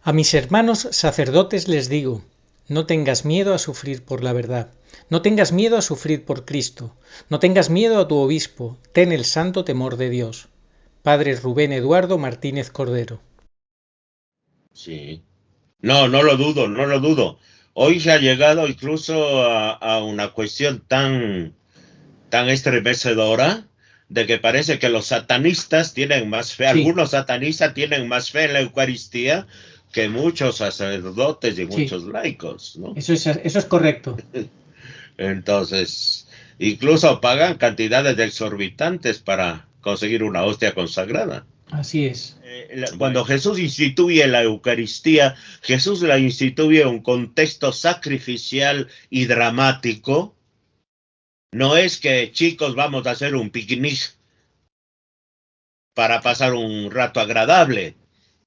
A mis hermanos sacerdotes les digo, no tengas miedo a sufrir por la verdad, no tengas miedo a sufrir por Cristo, no tengas miedo a tu obispo, ten el santo temor de Dios. Padre Rubén Eduardo Martínez Cordero. Sí. No, no lo dudo, no lo dudo. Hoy se ha llegado incluso a una cuestión tan estremecedora de que parece que los satanistas tienen más fe, Sí. algunos satanistas tienen más fe en la Eucaristía que muchos sacerdotes y muchos laicos, ¿no? Eso es correcto. Entonces, incluso pagan cantidades exorbitantes para conseguir una hostia consagrada. Así es. Cuando Jesús instituye la Eucaristía, Jesús la instituye en un contexto sacrificial y dramático. No es que, chicos, vamos a hacer un picnic para pasar un rato agradable.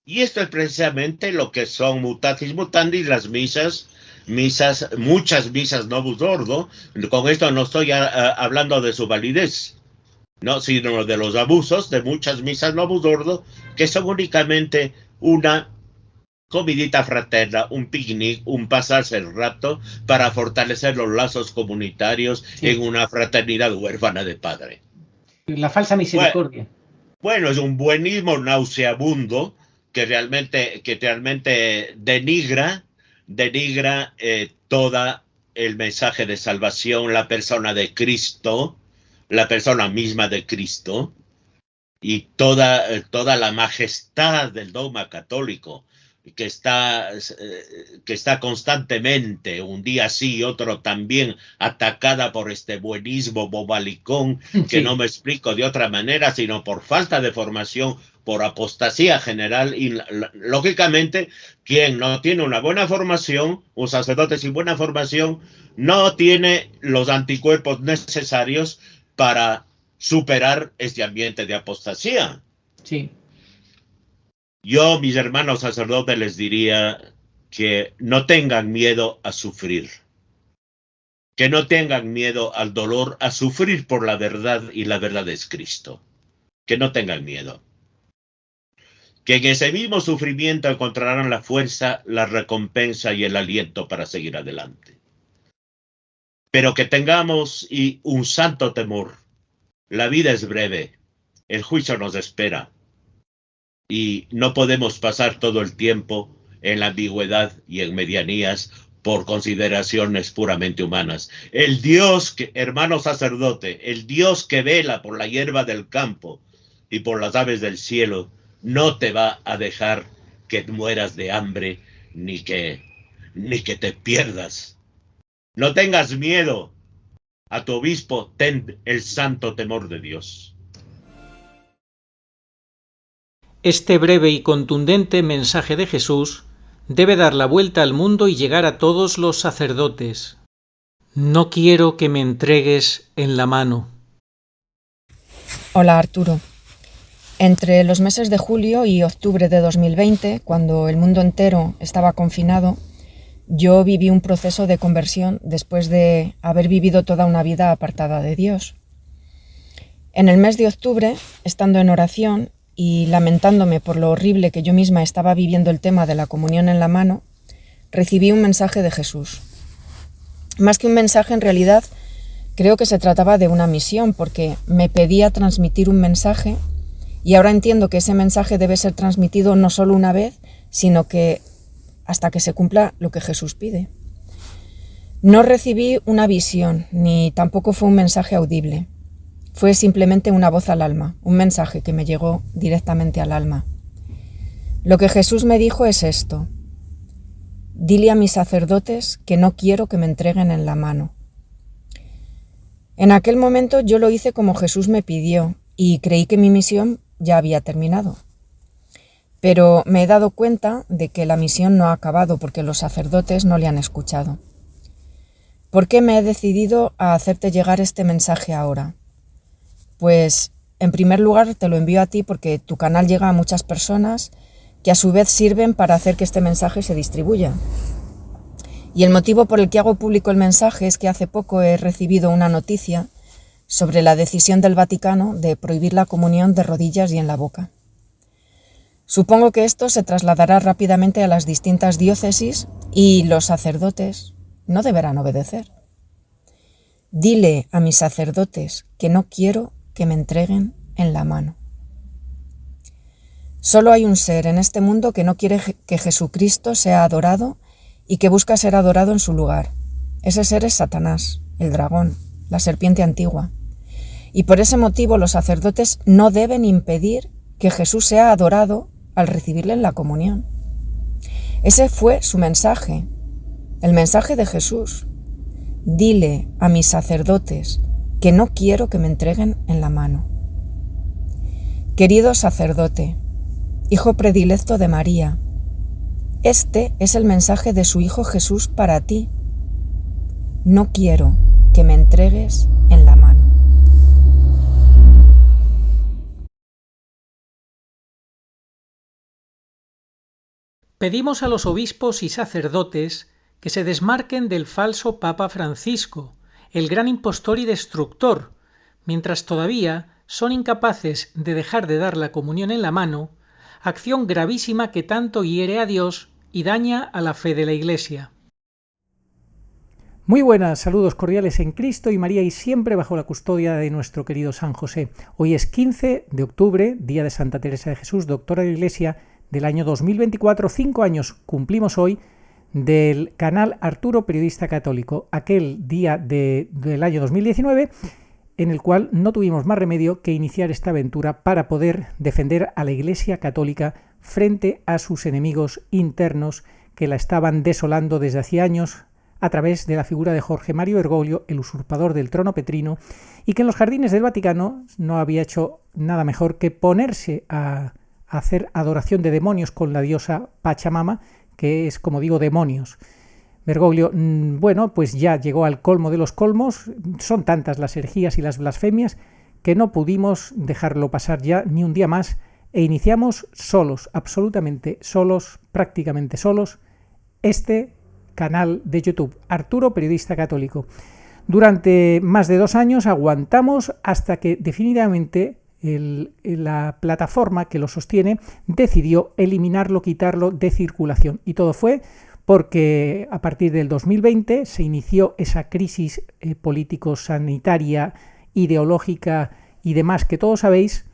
Y esto es precisamente lo que son mutatis mutandis las misas, muchas misas Novus Ordo. Con esto no estoy hablando de su validez, no, sino de los abusos de muchas misas Novus Ordo, que son únicamente una comidita fraterna, un picnic, un pasarse el rato para fortalecer los lazos comunitarios en una fraternidad huérfana de padre. La falsa misericordia. Bueno, es un buenismo nauseabundo que realmente denigra todo el mensaje de salvación, la persona de Cristo, la persona misma de Cristo y toda la majestad del dogma católico que está constantemente, un día sí y otro también, atacada por este buenismo bobalicón, que no me explico de otra manera, sino por falta de formación, por apostasía general, y lógicamente, quien no tiene una buena formación, un sacerdote sin buena formación, no tiene los anticuerpos necesarios para superar este ambiente de apostasía. Sí. Yo, mis hermanos sacerdotes, les diría que no tengan miedo a sufrir, que no tengan miedo al dolor, a sufrir por la verdad, y la verdad es Cristo. Que no tengan miedo. Que en ese mismo sufrimiento encontrarán la fuerza, la recompensa y el aliento para seguir adelante. Pero que tengamos un santo temor. La vida es breve, el juicio nos espera. Y no podemos pasar todo el tiempo en la ambigüedad y en medianías por consideraciones puramente humanas. El Dios, hermano sacerdote, el Dios que vela por la hierba del campo y por las aves del cielo, no te va a dejar que mueras de hambre ni que te pierdas. No tengas miedo. A tu obispo, ten el santo temor de Dios. Este breve y contundente mensaje de Jesús debe dar la vuelta al mundo y llegar a todos los sacerdotes. No quiero que me entregues en la mano. Hola, Arturo. Entre los meses de julio y octubre de 2020, cuando el mundo entero estaba confinado, yo viví un proceso de conversión después de haber vivido toda una vida apartada de Dios. En el mes de octubre, estando en oración y lamentándome por lo horrible que yo misma estaba viviendo el tema de la comunión en la mano, recibí un mensaje de Jesús. Más que un mensaje, en realidad, creo que se trataba de una misión, porque me pedía transmitir un mensaje, y ahora entiendo que ese mensaje debe ser transmitido no solo una vez, sino que hasta que se cumpla lo que Jesús pide. No recibí una visión, ni tampoco fue un mensaje audible. Fue simplemente una voz al alma, un mensaje que me llegó directamente al alma. Lo que Jesús me dijo es esto: dile a mis sacerdotes que no quiero que me entreguen en la mano. En aquel momento yo lo hice como Jesús me pidió y creí que mi misión ya había terminado. Pero me he dado cuenta de que la misión no ha acabado porque los sacerdotes no le han escuchado. ¿Por qué me he decidido a hacerte llegar este mensaje ahora? Pues, en primer lugar, te lo envío a ti porque tu canal llega a muchas personas que a su vez sirven para hacer que este mensaje se distribuya. Y el motivo por el que hago público el mensaje es que hace poco he recibido una noticia sobre la decisión del Vaticano de prohibir la comunión de rodillas y en la boca. Supongo que esto se trasladará rápidamente a las distintas diócesis y los sacerdotes no deberán obedecer. Dile a mis sacerdotes que no quiero que me entreguen en la mano. Solo hay un ser en este mundo que no quiere que Jesucristo sea adorado y que busca ser adorado en su lugar. Ese ser es Satanás, el dragón, la serpiente antigua. Y por ese motivo los sacerdotes no deben impedir que Jesús sea adorado al recibirle en la comunión. Ese fue su mensaje, el mensaje de Jesús. Dile a mis sacerdotes que no quiero que me entreguen en la mano. Querido sacerdote, hijo predilecto de María, este es el mensaje de su Hijo Jesús para ti. No quiero que me entregues en la mano. Pedimos a los obispos y sacerdotes que se desmarquen del falso Papa Francisco, el gran impostor y destructor, mientras todavía son incapaces de dejar de dar la comunión en la mano, acción gravísima que tanto hiere a Dios y daña a la fe de la Iglesia. Muy buenas, saludos cordiales en Cristo y María y siempre bajo la custodia de nuestro querido San José. Hoy es 15 de octubre, día de Santa Teresa de Jesús, doctora de la Iglesia, del año 2024, 5 años cumplimos hoy del canal Arturo Periodista Católico, aquel día del año 2019 en el cual no tuvimos más remedio que iniciar esta aventura para poder defender a la Iglesia Católica frente a sus enemigos internos que la estaban desolando desde hacía años a través de la figura de Jorge Mario Bergoglio, el usurpador del trono petrino, y que en los jardines del Vaticano no había hecho nada mejor que ponerse a hacer adoración de demonios con la diosa Pachamama, que es, como digo, demonios. Bergoglio, bueno, pues ya llegó al colmo de los colmos, son tantas las herejías y las blasfemias que no pudimos dejarlo pasar ya ni un día más e iniciamos solos, absolutamente solos, prácticamente solos, este canal de YouTube, Arturo Periodista Católico. Durante más de 2 años aguantamos hasta que definitivamente la plataforma que lo sostiene decidió eliminarlo, quitarlo de circulación. Y todo fue porque a partir del 2020 se inició esa crisis político-sanitaria, ideológica y demás que todos sabéis,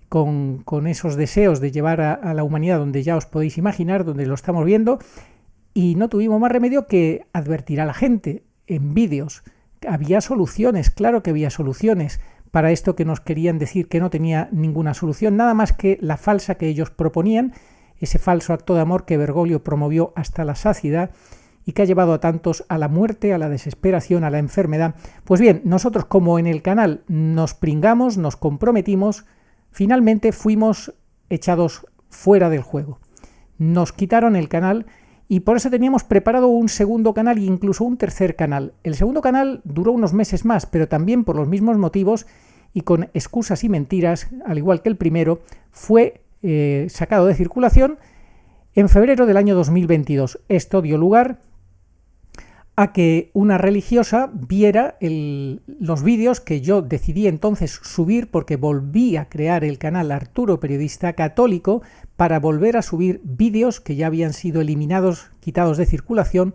con esos deseos de llevar a la humanidad donde ya os podéis imaginar, donde lo estamos viendo, y no tuvimos más remedio que advertir a la gente en vídeos. Había soluciones, claro que había soluciones para esto que nos querían decir que no tenía ninguna solución, nada más que la falsa que ellos proponían, ese falso acto de amor que Bergoglio promovió hasta la saciedad y que ha llevado a tantos a la muerte, a la desesperación, a la enfermedad. Pues bien, nosotros como en el canal nos pringamos, nos comprometimos, finalmente fuimos echados fuera del juego. Nos quitaron el canal y por eso teníamos preparado un segundo canal e incluso un tercer canal. El segundo canal duró unos meses más, pero también por los mismos motivos y con excusas y mentiras, al igual que el primero, fue sacado de circulación en febrero del año 2022. Esto dio lugar a que una religiosa viera los vídeos que yo decidí entonces subir porque volví a crear el canal Arturo Periodista Católico para volver a subir vídeos que ya habían sido eliminados, quitados de circulación.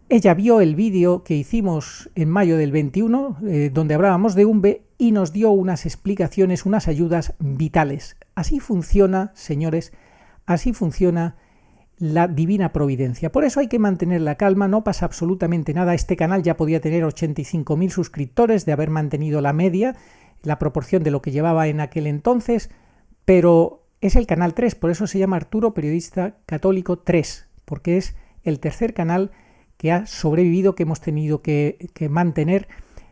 Ella vio el vídeo que hicimos en mayo del 21, donde hablábamos de UMBE, y nos dio unas explicaciones, unas ayudas vitales. Así funciona, señores, así funciona la divina providencia. Por eso hay que mantener la calma, no pasa absolutamente nada. Este canal ya podía tener 85.000 suscriptores de haber mantenido la media, la proporción de lo que llevaba en aquel entonces, pero es el canal 3, por eso se llama Arturo Periodista Católico 3, porque es el tercer canal que ha sobrevivido, que hemos tenido que mantener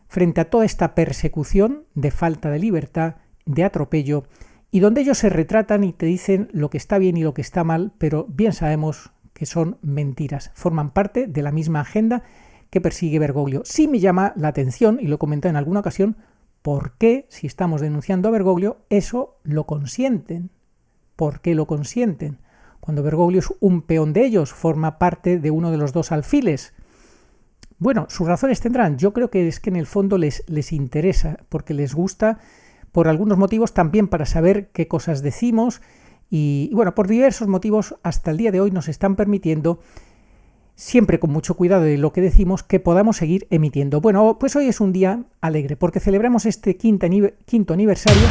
frente a toda esta persecución de falta de libertad, de atropello, y donde ellos se retratan y te dicen lo que está bien y lo que está mal, pero bien sabemos que son mentiras, forman parte de la misma agenda que persigue Bergoglio. Sí me llama la atención, y lo he comentado en alguna ocasión, por qué, si estamos denunciando a Bergoglio, eso lo consienten. ¿Por qué lo consienten? Cuando Bergoglio es un peón de ellos, forma parte de uno de los 2 alfiles. Bueno, sus razones tendrán. Yo creo que es que en el fondo les interesa, porque les gusta, por algunos motivos, también para saber qué cosas decimos y bueno, por diversos motivos hasta el día de hoy nos están permitiendo, siempre con mucho cuidado de lo que decimos, que podamos seguir emitiendo. Bueno, pues hoy es un día alegre porque celebramos este quinto aniversario.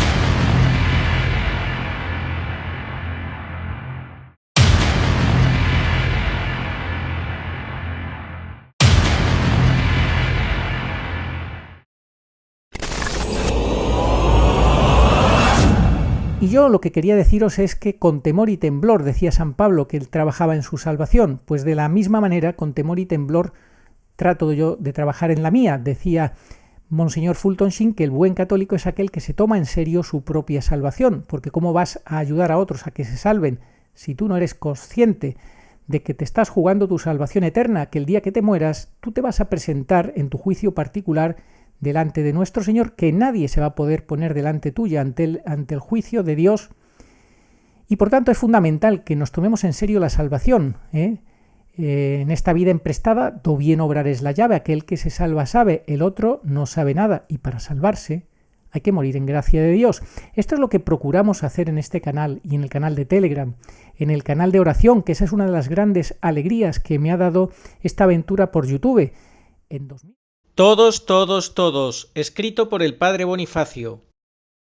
Y yo lo que quería deciros es que con temor y temblor, decía San Pablo que él trabajaba en su salvación, pues de la misma manera, con temor y temblor, trato yo de trabajar en la mía. Decía Monseñor Fulton Sheen que el buen católico es aquel que se toma en serio su propia salvación, porque ¿cómo vas a ayudar a otros a que se salven si tú no eres consciente de que te estás jugando tu salvación eterna, que el día que te mueras tú te vas a presentar en tu juicio particular delante de nuestro Señor, que nadie se va a poder poner delante tuya ante el juicio de Dios? Y por tanto es fundamental que nos tomemos en serio la salvación, en esta vida emprestada, do bien obrar es la llave, aquel que se salva sabe, el otro no sabe nada, y para salvarse hay que morir en gracia de Dios. Esto es lo que procuramos hacer en este canal y en el canal de Telegram, en el canal de oración, que esa es una de las grandes alegrías que me ha dado esta aventura por YouTube. Todos, escrito por el padre Bonifacio.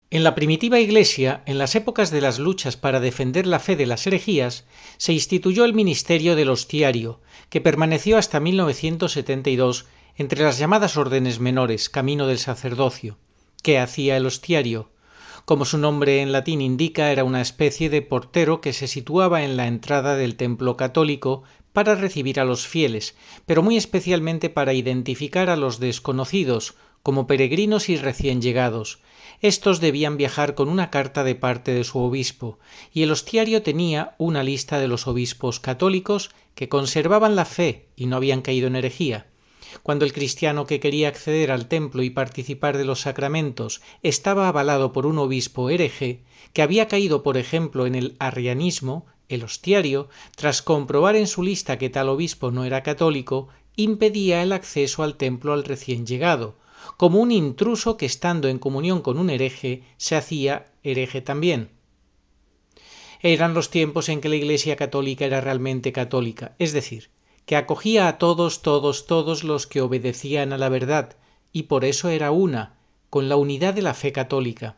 En la primitiva Iglesia, en las épocas de las luchas para defender la fe de las herejías, se instituyó el ministerio del hostiario, que permaneció hasta 1972 entre las llamadas órdenes menores, camino del sacerdocio. ¿Qué hacía el hostiario? Como su nombre en latín indica, era una especie de portero que se situaba en la entrada del templo católico para recibir a los fieles, pero muy especialmente para identificar a los desconocidos, como peregrinos y recién llegados. Estos debían viajar con una carta de parte de su obispo, y el hostiario tenía una lista de los obispos católicos que conservaban la fe y no habían caído en herejía. Cuando el cristiano que quería acceder al templo y participar de los sacramentos estaba avalado por un obispo hereje, que había caído, por ejemplo, en el arrianismo, el hostiario, tras comprobar en su lista que tal obispo no era católico, impedía el acceso al templo al recién llegado, como un intruso que estando en comunión con un hereje se hacía hereje también. Eran los tiempos en que la Iglesia católica era realmente católica, es decir, que acogía a todos los que obedecían a la verdad, y por eso era una, con la unidad de la fe católica.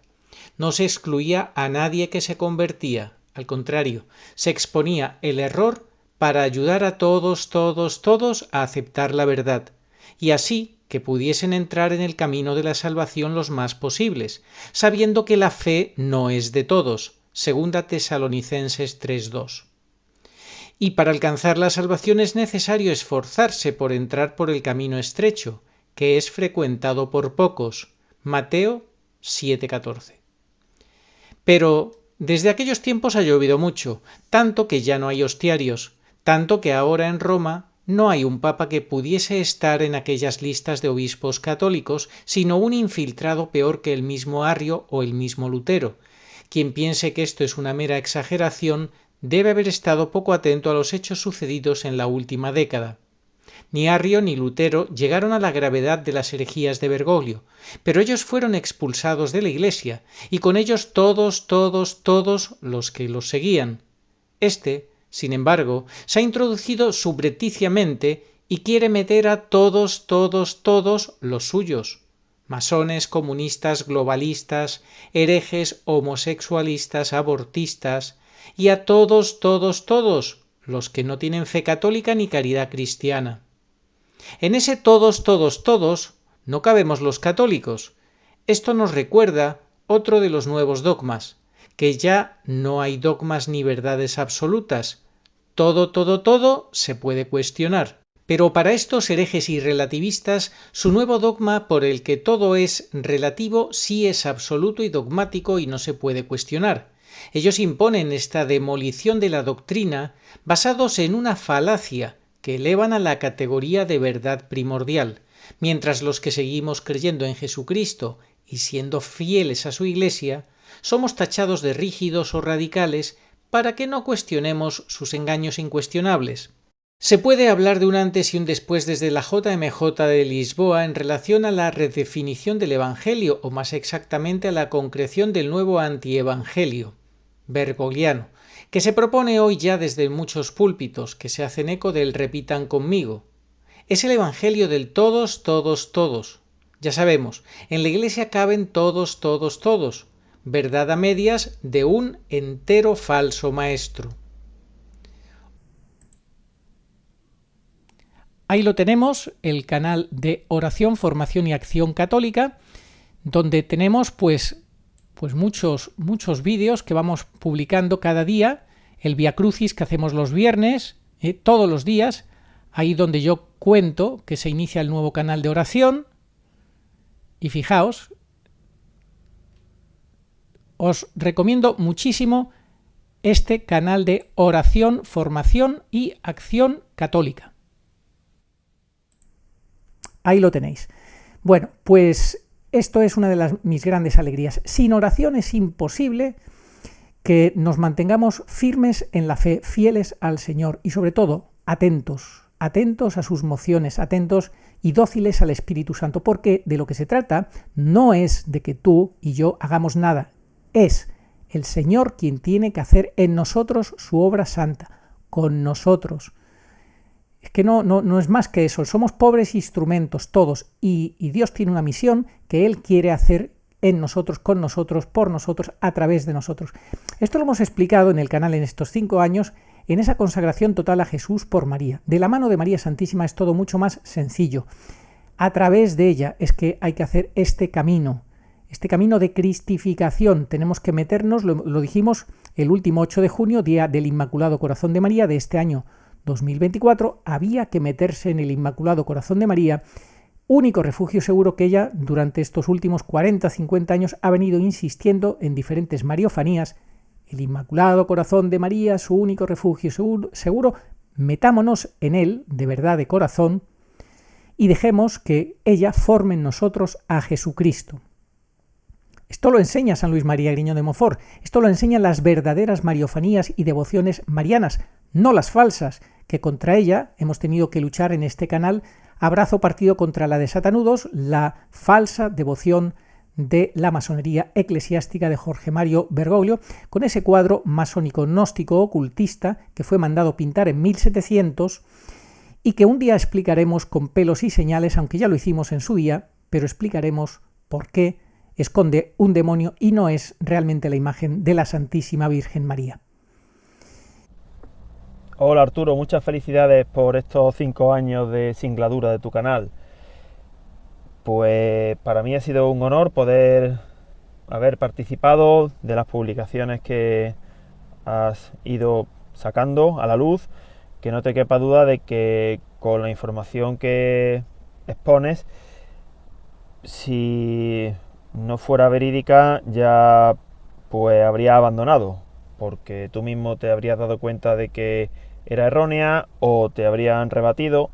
No se excluía a nadie que se convertía, al contrario, se exponía el error para ayudar a todos a aceptar la verdad, y así que pudiesen entrar en el camino de la salvación los más posibles, sabiendo que la fe no es de todos, 2 Tesalonicenses 3:2. Y para alcanzar la salvación es necesario esforzarse por entrar por el camino estrecho, que es frecuentado por pocos, Mateo 7:14. Pero desde aquellos tiempos ha llovido mucho, tanto que ya no hay hostiarios, tanto que ahora en Roma no hay un papa que pudiese estar en aquellas listas de obispos católicos, sino un infiltrado peor que el mismo Arrio o el mismo Lutero. Quien piense que esto es una mera exageración debe haber estado poco atento a los hechos sucedidos en la última década. Ni Arrio ni Lutero llegaron a la gravedad de las herejías de Bergoglio, pero ellos fueron expulsados de la Iglesia, y con ellos todos los que los seguían. Sin embargo, se ha introducido subrepticiamente y quiere meter a todos los suyos. Masones, comunistas, globalistas, herejes, homosexualistas, abortistas, y a todos los que no tienen fe católica ni caridad cristiana. En ese todos no cabemos los católicos. Esto nos recuerda otro de los nuevos dogmas, que ya no hay dogmas ni verdades absolutas. Todo se puede cuestionar. Pero para estos herejes y relativistas, su nuevo dogma por el que todo es relativo sí es absoluto y dogmático y no se puede cuestionar. Ellos imponen esta demolición de la doctrina basados en una falacia que elevan a la categoría de verdad primordial, mientras los que seguimos creyendo en Jesucristo y siendo fieles a su Iglesia, somos tachados de rígidos o radicales para que no cuestionemos sus engaños incuestionables. Se puede hablar de un antes y un después desde la JMJ de Lisboa en relación a la redefinición del Evangelio, o más exactamente a la concreción del nuevo antievangelio bergogliano, que se propone hoy ya desde muchos púlpitos que se hacen eco del repitan conmigo. Es el Evangelio del todos, todos, todos. Ya sabemos, en la Iglesia caben todos, todos, todos. Verdad a medias de un entero falso maestro. Ahí lo tenemos, el canal de Oración, Formación y Acción Católica, donde tenemos pues muchos vídeos que vamos publicando cada día, el Vía Crucis que hacemos los viernes, todos los días, ahí donde yo cuento que se inicia el nuevo canal de oración. Y fijaos, os recomiendo muchísimo este canal de Oración, Formación y Acción Católica. Ahí lo tenéis. Bueno, pues esto es una de mis grandes alegrías. Sin oración es imposible que nos mantengamos firmes en la fe, fieles al Señor y sobre todo atentos a sus mociones, atentos y dóciles al Espíritu Santo, porque de lo que se trata no es de que tú y yo hagamos nada, es el Señor quien tiene que hacer en nosotros su obra santa, con nosotros. Es que no es más que eso, somos pobres instrumentos todos y Dios tiene una misión que Él quiere hacer en nosotros, con nosotros, por nosotros, a través de nosotros. Esto lo hemos explicado en el canal en estos 5 años, en esa consagración total a Jesús por María. De la mano de María Santísima es todo mucho más sencillo. A través de ella es que hay que hacer este camino de cristificación. Tenemos que meternos, lo dijimos el último 8 de junio, día del Inmaculado Corazón de María de este año 2024, había que meterse en el Inmaculado Corazón de María, único refugio seguro que ella durante estos últimos 40-50 años ha venido insistiendo en diferentes mariofanías. El Inmaculado Corazón de María, su único refugio seguro, metámonos en él, de verdad, de corazón, y dejemos que ella forme en nosotros a Jesucristo. Esto lo enseña San Luis María Griñón de Montfort, esto lo enseñan las verdaderas mariofanías y devociones marianas, no las falsas, que contra ella hemos tenido que luchar en este canal a brazo partido contra la de Satanudos, la falsa devoción de la masonería eclesiástica de Jorge Mario Bergoglio, con ese cuadro masónico gnóstico ocultista que fue mandado pintar en 1700 y que un día explicaremos con pelos y señales, aunque ya lo hicimos en su día, pero explicaremos por qué esconde un demonio y no es realmente la imagen de la Santísima Virgen María. Hola Arturo, muchas felicidades por estos 5 años de singladura de tu canal. Pues para mí ha sido un honor poder haber participado de las publicaciones que has ido sacando a la luz, que no te quepa duda de que con la información que expones, si no fuera verídica ya pues habría abandonado, porque tú mismo te habrías dado cuenta de que era errónea o te habrían rebatido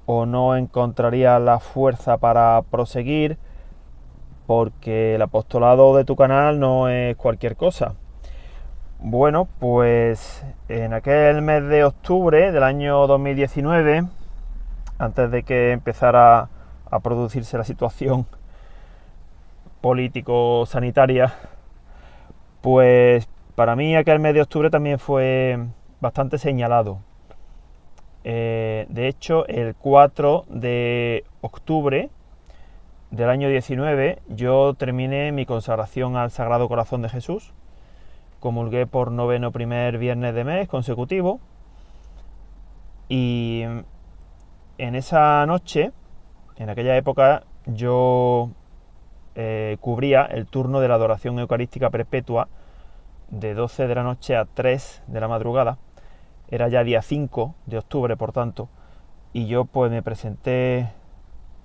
o no encontrarías la fuerza para proseguir, porque el apostolado de tu canal no es cualquier cosa. Bueno, pues en aquel mes de octubre del año 2019, antes de que empezara a producirse la situación político-sanitaria, pues para mí aquel mes de octubre también fue bastante señalado. De hecho, el 4 de octubre del año 19 yo terminé mi consagración al Sagrado Corazón de Jesús, comulgué por 9º primer viernes de mes consecutivo y en esa noche, en aquella época, yo cubría el turno de la adoración eucarística perpetua de 12 de la noche a 3 de la madrugada. Era ya día 5 de octubre, por tanto, y yo pues me presenté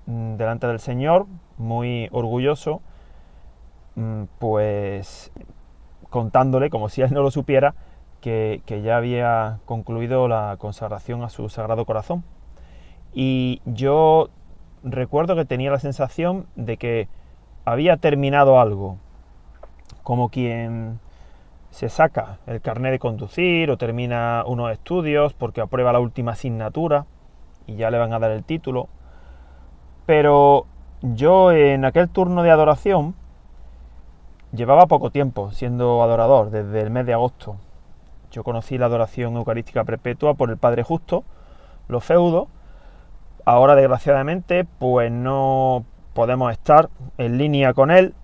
delante del Señor, muy orgulloso, pues contándole, como si él no lo supiera, que ya había concluido la consagración a su Sagrado Corazón. Y yo recuerdo que tenía la sensación de que había terminado algo, como quien se saca el carnet de conducir o termina unos estudios porque aprueba la última asignatura y ya le van a dar el título. Pero yo en aquel turno de adoración llevaba poco tiempo siendo adorador, desde el mes de agosto, Yo conocí la adoración eucarística perpetua por el Padre Justo, los feudos. Ahora, desgraciadamente, pues no podemos estar en línea con él,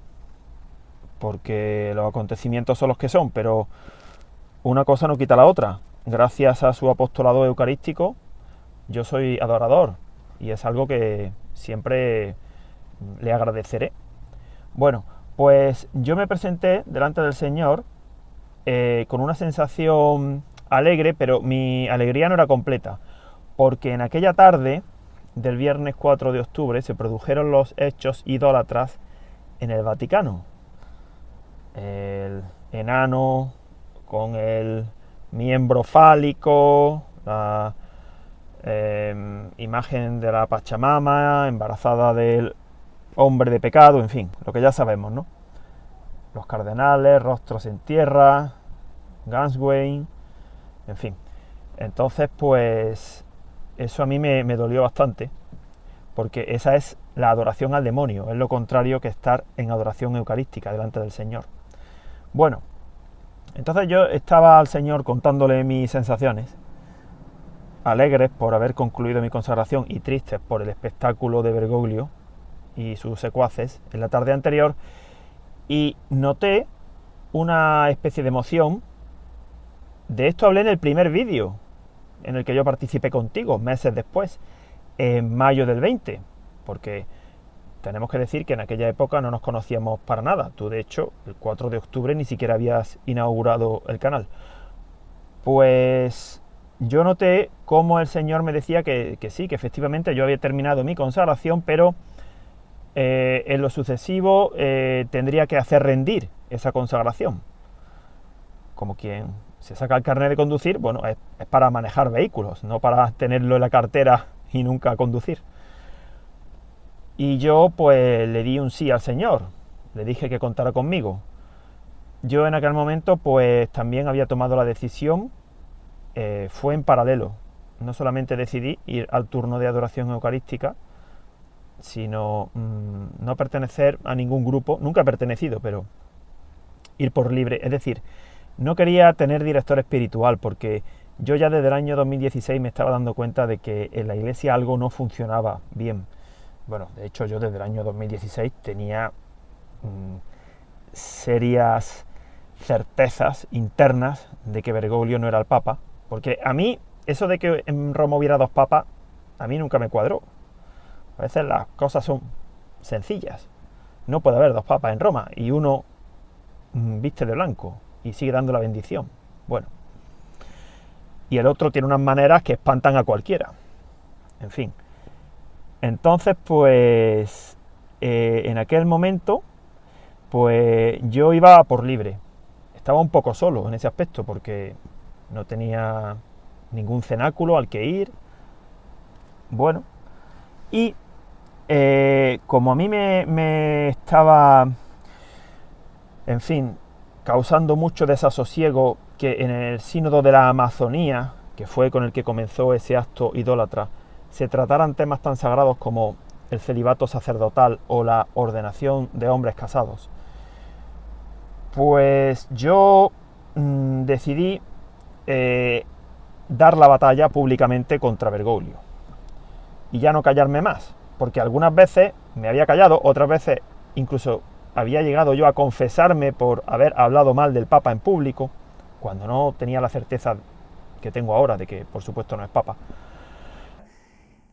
porque los acontecimientos son los que son, pero una cosa no quita la otra. Gracias a su apostolado eucarístico, yo soy adorador, y es algo que siempre le agradeceré. Bueno, pues yo me presenté delante del Señor con una sensación alegre, pero mi alegría no era completa, porque en aquella tarde del viernes 4 de octubre se produjeron los hechos idólatras en el Vaticano. El enano con el miembro fálico, la imagen de la Pachamama embarazada del hombre de pecado, en fin, lo que ya sabemos, ¿no? Los cardenales, rostros en tierra, Ganswein, en fin. Entonces, pues, eso a mí me dolió bastante, porque esa es la adoración al demonio, es lo contrario que estar en adoración eucarística delante del Señor. Bueno, entonces yo estaba al Señor contándole mis sensaciones, alegres por haber concluido mi consagración y tristes por el espectáculo de Bergoglio y sus secuaces en la tarde anterior, y noté una especie de emoción. De esto hablé en el primer vídeo en el que yo participé contigo, meses después, en mayo del 20, porque tenemos que decir que en aquella época no nos conocíamos para nada. Tú, de hecho, el 4 de octubre ni siquiera habías inaugurado el canal. Pues yo noté cómo el Señor me decía que sí, que efectivamente yo había terminado mi consagración, pero en lo sucesivo tendría que hacer rendir esa consagración. Como quien se saca el carnet de conducir, bueno, es para manejar vehículos, no para tenerlo en la cartera y nunca conducir. Y yo pues le di un sí al Señor, le dije que contara conmigo. Yo en aquel momento pues también había tomado la decisión, fue en paralelo. No solamente decidí ir al turno de adoración eucarística, sino no pertenecer a ningún grupo, nunca he pertenecido, pero ir por libre. Es decir, no quería tener director espiritual, porque yo ya desde el año 2016 me estaba dando cuenta de que en la iglesia algo no funcionaba bien. Bueno, de hecho yo desde el año 2016 tenía serias certezas internas de que Bergoglio no era el Papa, porque a mí eso de que en Roma hubiera dos papas, a mí nunca me cuadró. A veces las cosas son sencillas. No puede haber dos papas en Roma y uno viste de blanco y sigue dando la bendición. Bueno. Y el otro tiene unas maneras que espantan a cualquiera. En fin. Entonces, pues, en aquel momento, pues yo iba por libre. Estaba un poco solo en ese aspecto porque no tenía ningún cenáculo al que ir. Bueno. Y como a mí me estaba, en fin, causando mucho desasosiego que en el sínodo de la Amazonía, que fue con el que comenzó ese acto idólatra, se trataran temas tan sagrados como el celibato sacerdotal o la ordenación de hombres casados, pues yo decidí dar la batalla públicamente contra Bergoglio y ya no callarme más, porque algunas veces me había callado, otras veces incluso había llegado yo a confesarme por haber hablado mal del Papa en público, cuando no tenía la certeza que tengo ahora de que por supuesto no es Papa.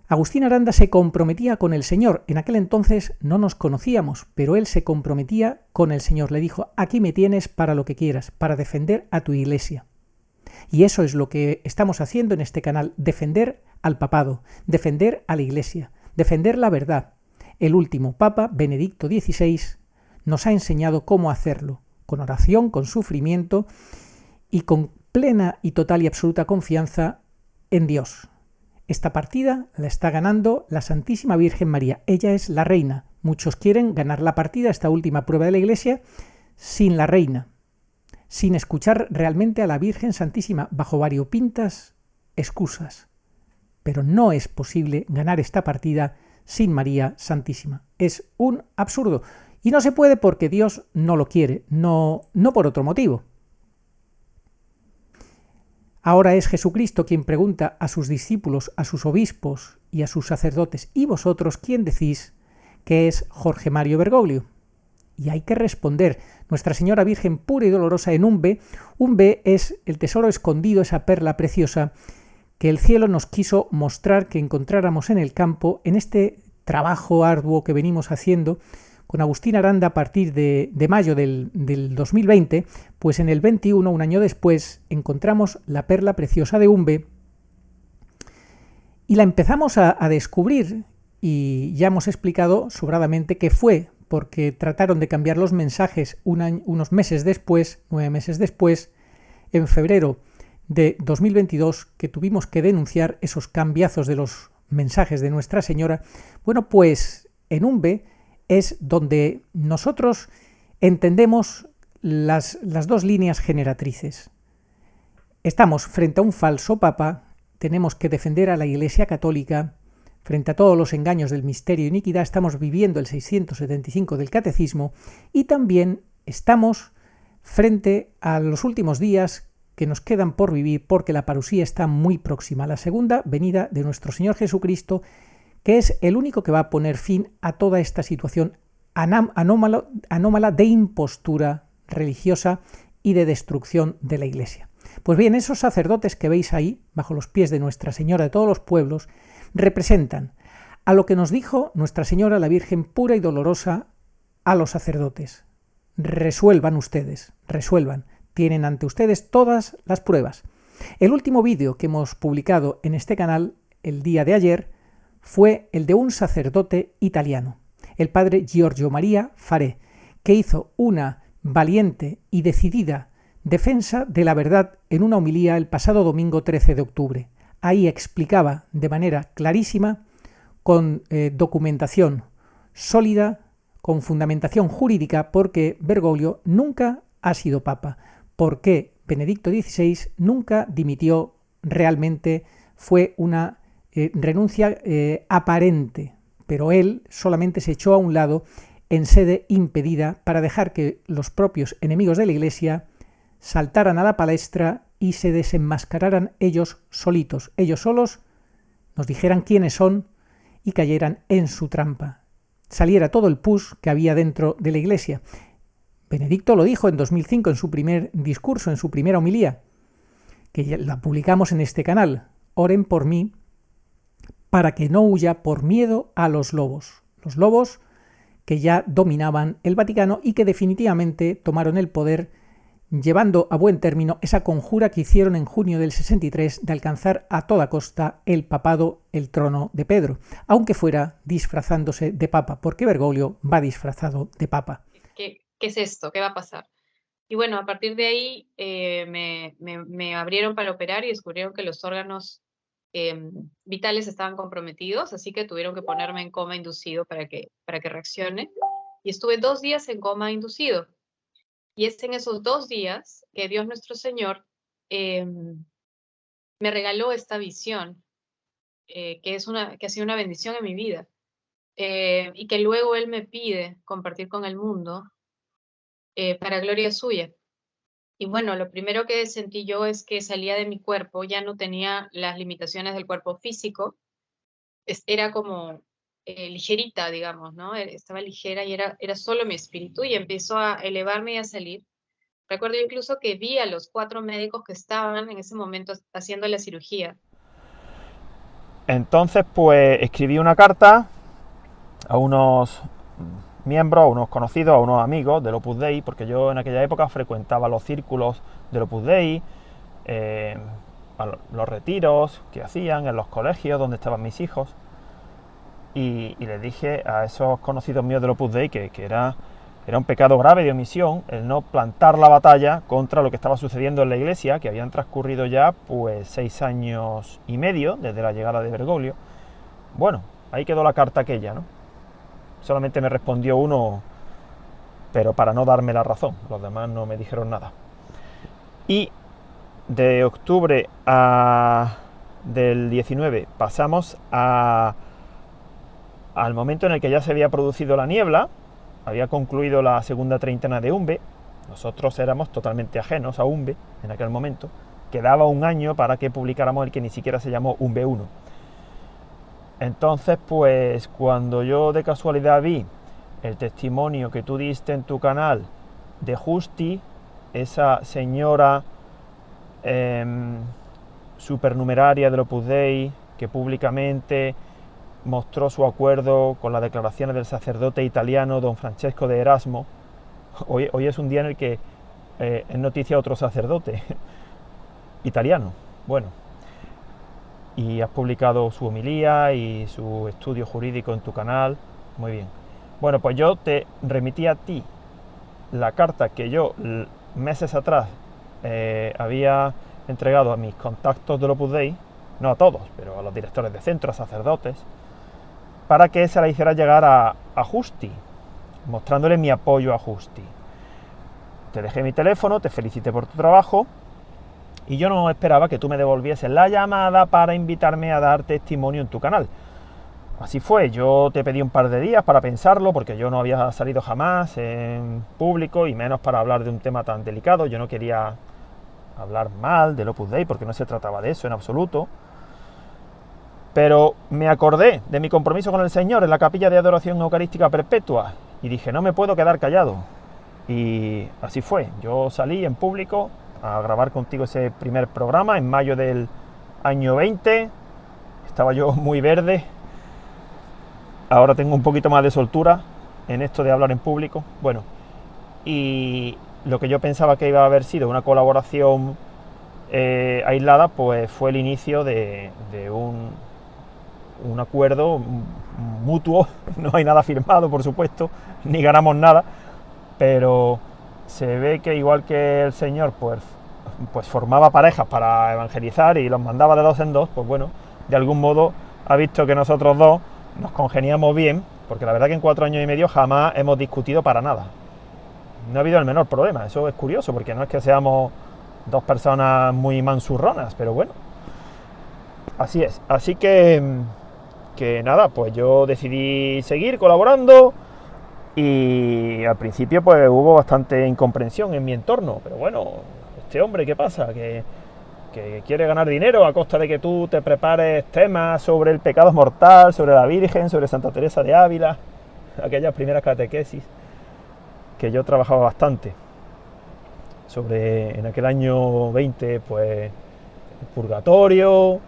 Agustín Aranda se comprometía con el Señor. En aquel entonces no nos conocíamos, pero él se comprometía con el Señor. Le dijo: aquí me tienes para lo que quieras, para defender a tu iglesia. Y eso es lo que estamos haciendo en este canal, defender al papado, defender a la iglesia, defender la verdad. El último Papa, Benedicto XVI, nos ha enseñado cómo hacerlo, con oración, con sufrimiento y con plena y total y absoluta confianza en Dios. Esta partida la está ganando la Santísima Virgen María. Ella es la reina. Muchos quieren ganar la partida, esta última prueba de la Iglesia, sin la reina, sin escuchar realmente a la Virgen Santísima, bajo variopintas excusas. Pero no es posible ganar esta partida sin María Santísima. Es un absurdo. Y no se puede porque Dios no lo quiere, no por otro motivo. Ahora es Jesucristo quien pregunta a sus discípulos, a sus obispos y a sus sacerdotes: ¿y vosotros quién decís que es Jorge Mario Bergoglio? Y hay que responder: Nuestra Señora Virgen pura y dolorosa en Umbe. Umbe es el tesoro escondido, esa perla preciosa que el cielo nos quiso mostrar que encontráramos en el campo, en este trabajo arduo que venimos haciendo con Agustín Aranda a partir de mayo del 2020, pues en el 21, un año después, encontramos la perla preciosa de Umbe y la empezamos a descubrir, y ya hemos explicado sobradamente que fue porque trataron de cambiar los mensajes unos meses después, 9 meses después, en febrero de 2022, que tuvimos que denunciar esos cambiazos de los mensajes de Nuestra Señora. Bueno, pues en Umbe es donde nosotros entendemos las dos líneas generatrices. Estamos frente a un falso papa, tenemos que defender a la Iglesia Católica frente a todos los engaños del misterio y iniquidad. Estamos viviendo el 675 del Catecismo y también estamos frente a los últimos días que nos quedan por vivir, porque la parusía está muy próxima, la segunda venida de nuestro Señor Jesucristo, que es el único que va a poner fin a toda esta situación anómala de impostura religiosa y de destrucción de la Iglesia. Pues bien, esos sacerdotes que veis ahí, bajo los pies de Nuestra Señora de todos los pueblos, representan a lo que nos dijo Nuestra Señora, la Virgen pura y dolorosa, a los sacerdotes. Resuelvan ustedes, resuelvan. Tienen ante ustedes todas las pruebas. El último vídeo que hemos publicado en este canal el día de ayer fue el de un sacerdote italiano, el padre Giorgio Maria Faré, que hizo una valiente y decidida defensa de la verdad en una homilía el pasado domingo 13 de octubre. Ahí explicaba de manera clarísima, con documentación sólida, con fundamentación jurídica, por qué Bergoglio nunca ha sido papa, por qué Benedicto XVI nunca dimitió realmente, fue una renuncia aparente, pero él solamente se echó a un lado en sede impedida para dejar que los propios enemigos de la Iglesia saltaran a la palestra y se desenmascararan ellos solitos, ellos solos, nos dijeran quiénes son y cayeran en su trampa. Saliera todo el pus que había dentro de la Iglesia. Benedicto lo dijo en 2005 en su primer discurso, en su primera homilía, que ya la publicamos en este canal: oren por mí para que no huya por miedo a los lobos que ya dominaban el Vaticano y que definitivamente tomaron el poder, llevando a buen término esa conjura que hicieron en junio del 63 de alcanzar a toda costa el papado, el trono de Pedro, aunque fuera disfrazándose de papa, porque Bergoglio va disfrazado de papa. ¿Qué es esto? ¿Qué va a pasar? Y bueno, a partir de ahí me abrieron para operar y descubrieron que los órganos vitales estaban comprometidos, así que tuvieron que ponerme en coma inducido para que reaccione. Y estuve 2 días en coma inducido. Y es en esos 2 días que Dios nuestro Señor me regaló esta visión, que ha sido una bendición en mi vida, y que luego Él me pide compartir con el mundo para gloria suya. Y bueno, lo primero que sentí yo es que salía de mi cuerpo, ya no tenía las limitaciones del cuerpo físico, era como ligerita, digamos, ¿no? Estaba ligera y era solo mi espíritu, y empezó a elevarme y a salir. Recuerdo incluso que vi a los 4 médicos que estaban en ese momento haciendo la cirugía. Entonces, pues escribí una carta a unos miembros, a unos conocidos, a unos amigos del Opus Dei, porque yo en aquella época frecuentaba los círculos del Opus Dei, los retiros que hacían en los colegios donde estaban mis hijos, y les dije a esos conocidos míos del Opus Dei que era un pecado grave de omisión el no plantar la batalla contra lo que estaba sucediendo en la Iglesia, que habían transcurrido ya pues 6 años y medio desde la llegada de Bergoglio. Bueno, ahí quedó la carta aquella, ¿no? Solamente me respondió uno, pero para no darme la razón, los demás no me dijeron nada. Y de octubre del 19 pasamos al momento en el que ya se había producido la niebla, había concluido la segunda treintena de Umbe. Nosotros éramos totalmente ajenos a Umbe en aquel momento, quedaba un año para que publicáramos el que ni siquiera se llamó un B1. Entonces, pues cuando yo de casualidad vi el testimonio que tú diste en tu canal de Justi, esa señora supernumeraria del Opus Dei, que públicamente mostró su acuerdo con las declaraciones del sacerdote italiano don Francesco de Erasmo. Hoy es un día en el que es noticia otro sacerdote italiano. Bueno, y has publicado su homilía y su estudio jurídico en tu canal. Muy bien. Bueno, pues yo te remití a ti la carta que yo meses atrás había entregado a mis contactos del Opus Dei, no a todos, pero a los directores de centro, a sacerdotes, para que se la hiciera llegar a Justi, mostrándole mi apoyo a Justi. Te dejé mi teléfono, te felicité por tu trabajo, y yo no esperaba que tú me devolvieses la llamada para invitarme a dar testimonio en tu canal. Así fue, yo te pedí un par de días para pensarlo, porque yo no había salido jamás en público, y menos para hablar de un tema tan delicado. Yo no quería hablar mal del Opus Dei, porque no se trataba de eso en absoluto. Pero me acordé de mi compromiso con el Señor en la capilla de adoración eucarística perpetua, y dije, no me puedo quedar callado. Y así fue, yo salí en público a grabar contigo ese primer programa en mayo del año 20, estaba yo muy verde, ahora tengo un poquito más de soltura en esto de hablar en público, bueno, y lo que yo pensaba que iba a haber sido una colaboración aislada, pues fue el inicio de un acuerdo mutuo. No hay nada firmado, por supuesto, ni ganamos nada, pero se ve que igual que el Señor pues formaba parejas para evangelizar y los mandaba de dos en dos, pues bueno, de algún modo ha visto que nosotros dos nos congeniamos bien, porque la verdad que en 4 años y medio jamás hemos discutido para nada. No ha habido el menor problema, eso es curioso, porque no es que seamos dos personas muy mansurronas, pero bueno, así es. Así que nada, pues yo decidí seguir colaborando. Y al principio pues hubo bastante incomprensión en mi entorno, pero bueno, este hombre, ¿qué pasa? Que quiere ganar dinero a costa de que tú te prepares temas sobre el pecado mortal, sobre la Virgen, sobre Santa Teresa de Ávila, aquellas primeras catequesis que yo trabajaba bastante, sobre en aquel año 20, pues el purgatorio,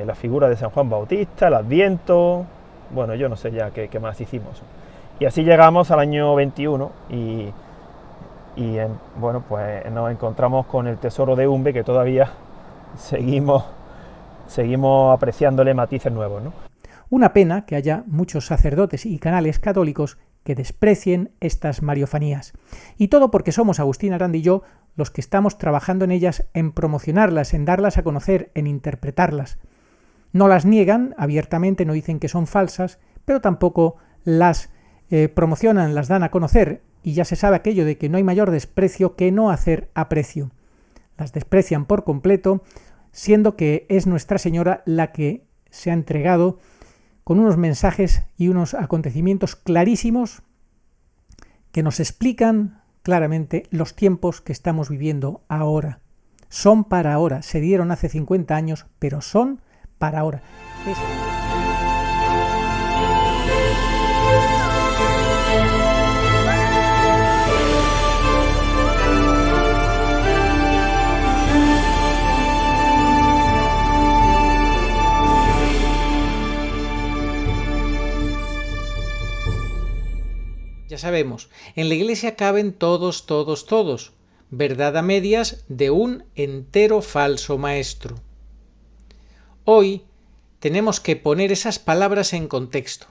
la figura de San Juan Bautista, el Adviento, bueno, yo no sé ya qué más hicimos. Y así llegamos al año 21 y bueno, pues nos encontramos con el tesoro de Umbe, que todavía seguimos apreciándole matices nuevos, ¿no? Una pena que haya muchos sacerdotes y canales católicos que desprecien estas mariofanías. Y todo porque somos Agustín Aranda y yo los que estamos trabajando en ellas, en promocionarlas, en darlas a conocer, en interpretarlas. No las niegan abiertamente, no dicen que son falsas, pero tampoco las promocionan, las dan a conocer, y ya se sabe aquello de que no hay mayor desprecio que no hacer aprecio. Las desprecian por completo, siendo que es Nuestra Señora la que se ha entregado con unos mensajes y unos acontecimientos clarísimos que nos explican claramente los tiempos que estamos viviendo ahora. Son para ahora, se dieron hace 50 años, pero son para ahora. Ya sabemos, en la Iglesia caben todos, verdad a medias de un entero falso maestro. Hoy tenemos que poner esas palabras en contexto.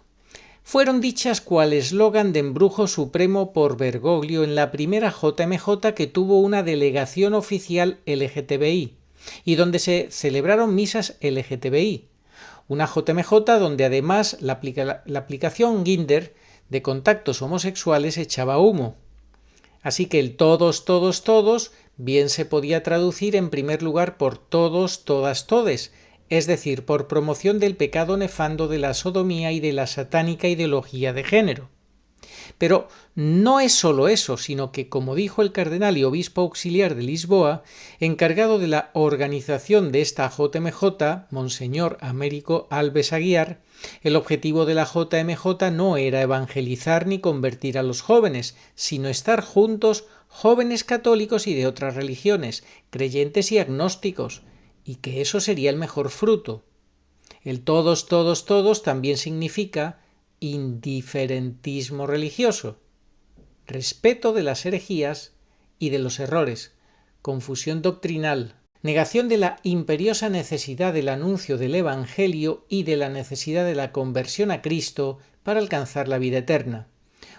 Fueron dichas cual eslogan de embrujo supremo por Bergoglio en la primera JMJ que tuvo una delegación oficial LGTBI y donde se celebraron misas LGTBI. Una JMJ donde además la aplicación Grindr de contactos homosexuales echaba humo. Así que el todos bien se podía traducir en primer lugar por todos, todas, todes, es decir, por promoción del pecado nefando de la sodomía y de la satánica ideología de género. Pero no es solo eso, sino que, como dijo el cardenal y obispo auxiliar de Lisboa, encargado de la organización de esta JMJ, Monseñor Américo Alves Aguiar, el objetivo de la JMJ no era evangelizar ni convertir a los jóvenes, sino estar juntos jóvenes católicos y de otras religiones, creyentes y agnósticos, y que eso sería el mejor fruto. El todos, todos, todos también significa indiferentismo religioso, respeto de las herejías y de los errores, confusión doctrinal, negación de la imperiosa necesidad del anuncio del Evangelio y de la necesidad de la conversión a Cristo para alcanzar la vida eterna,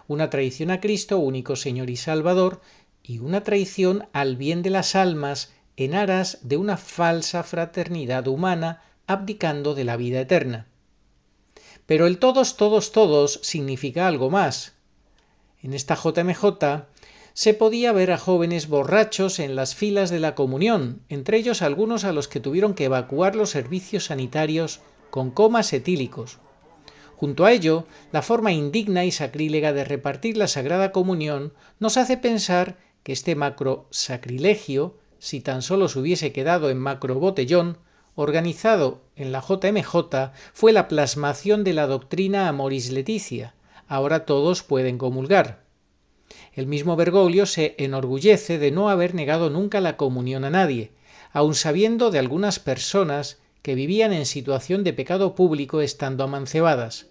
una traición a Cristo, único Señor y Salvador, y una traición al bien de las almas en aras de una falsa fraternidad humana abdicando de la vida eterna. Pero el todos, todos, todos significa algo más. En esta JMJ se podía ver a jóvenes borrachos en las filas de la comunión, entre ellos algunos a los que tuvieron que evacuar los servicios sanitarios con comas etílicos. Junto a ello, la forma indigna y sacrílega de repartir la Sagrada Comunión nos hace pensar que este macro sacrilegio, si tan solo se hubiese quedado en macro botellón, organizado en la JMJ, fue la plasmación de la doctrina Amoris Laetitia. Ahora todos pueden comulgar. El mismo Bergoglio se enorgullece de no haber negado nunca la comunión a nadie, aun sabiendo de algunas personas que vivían en situación de pecado público estando amancebadas.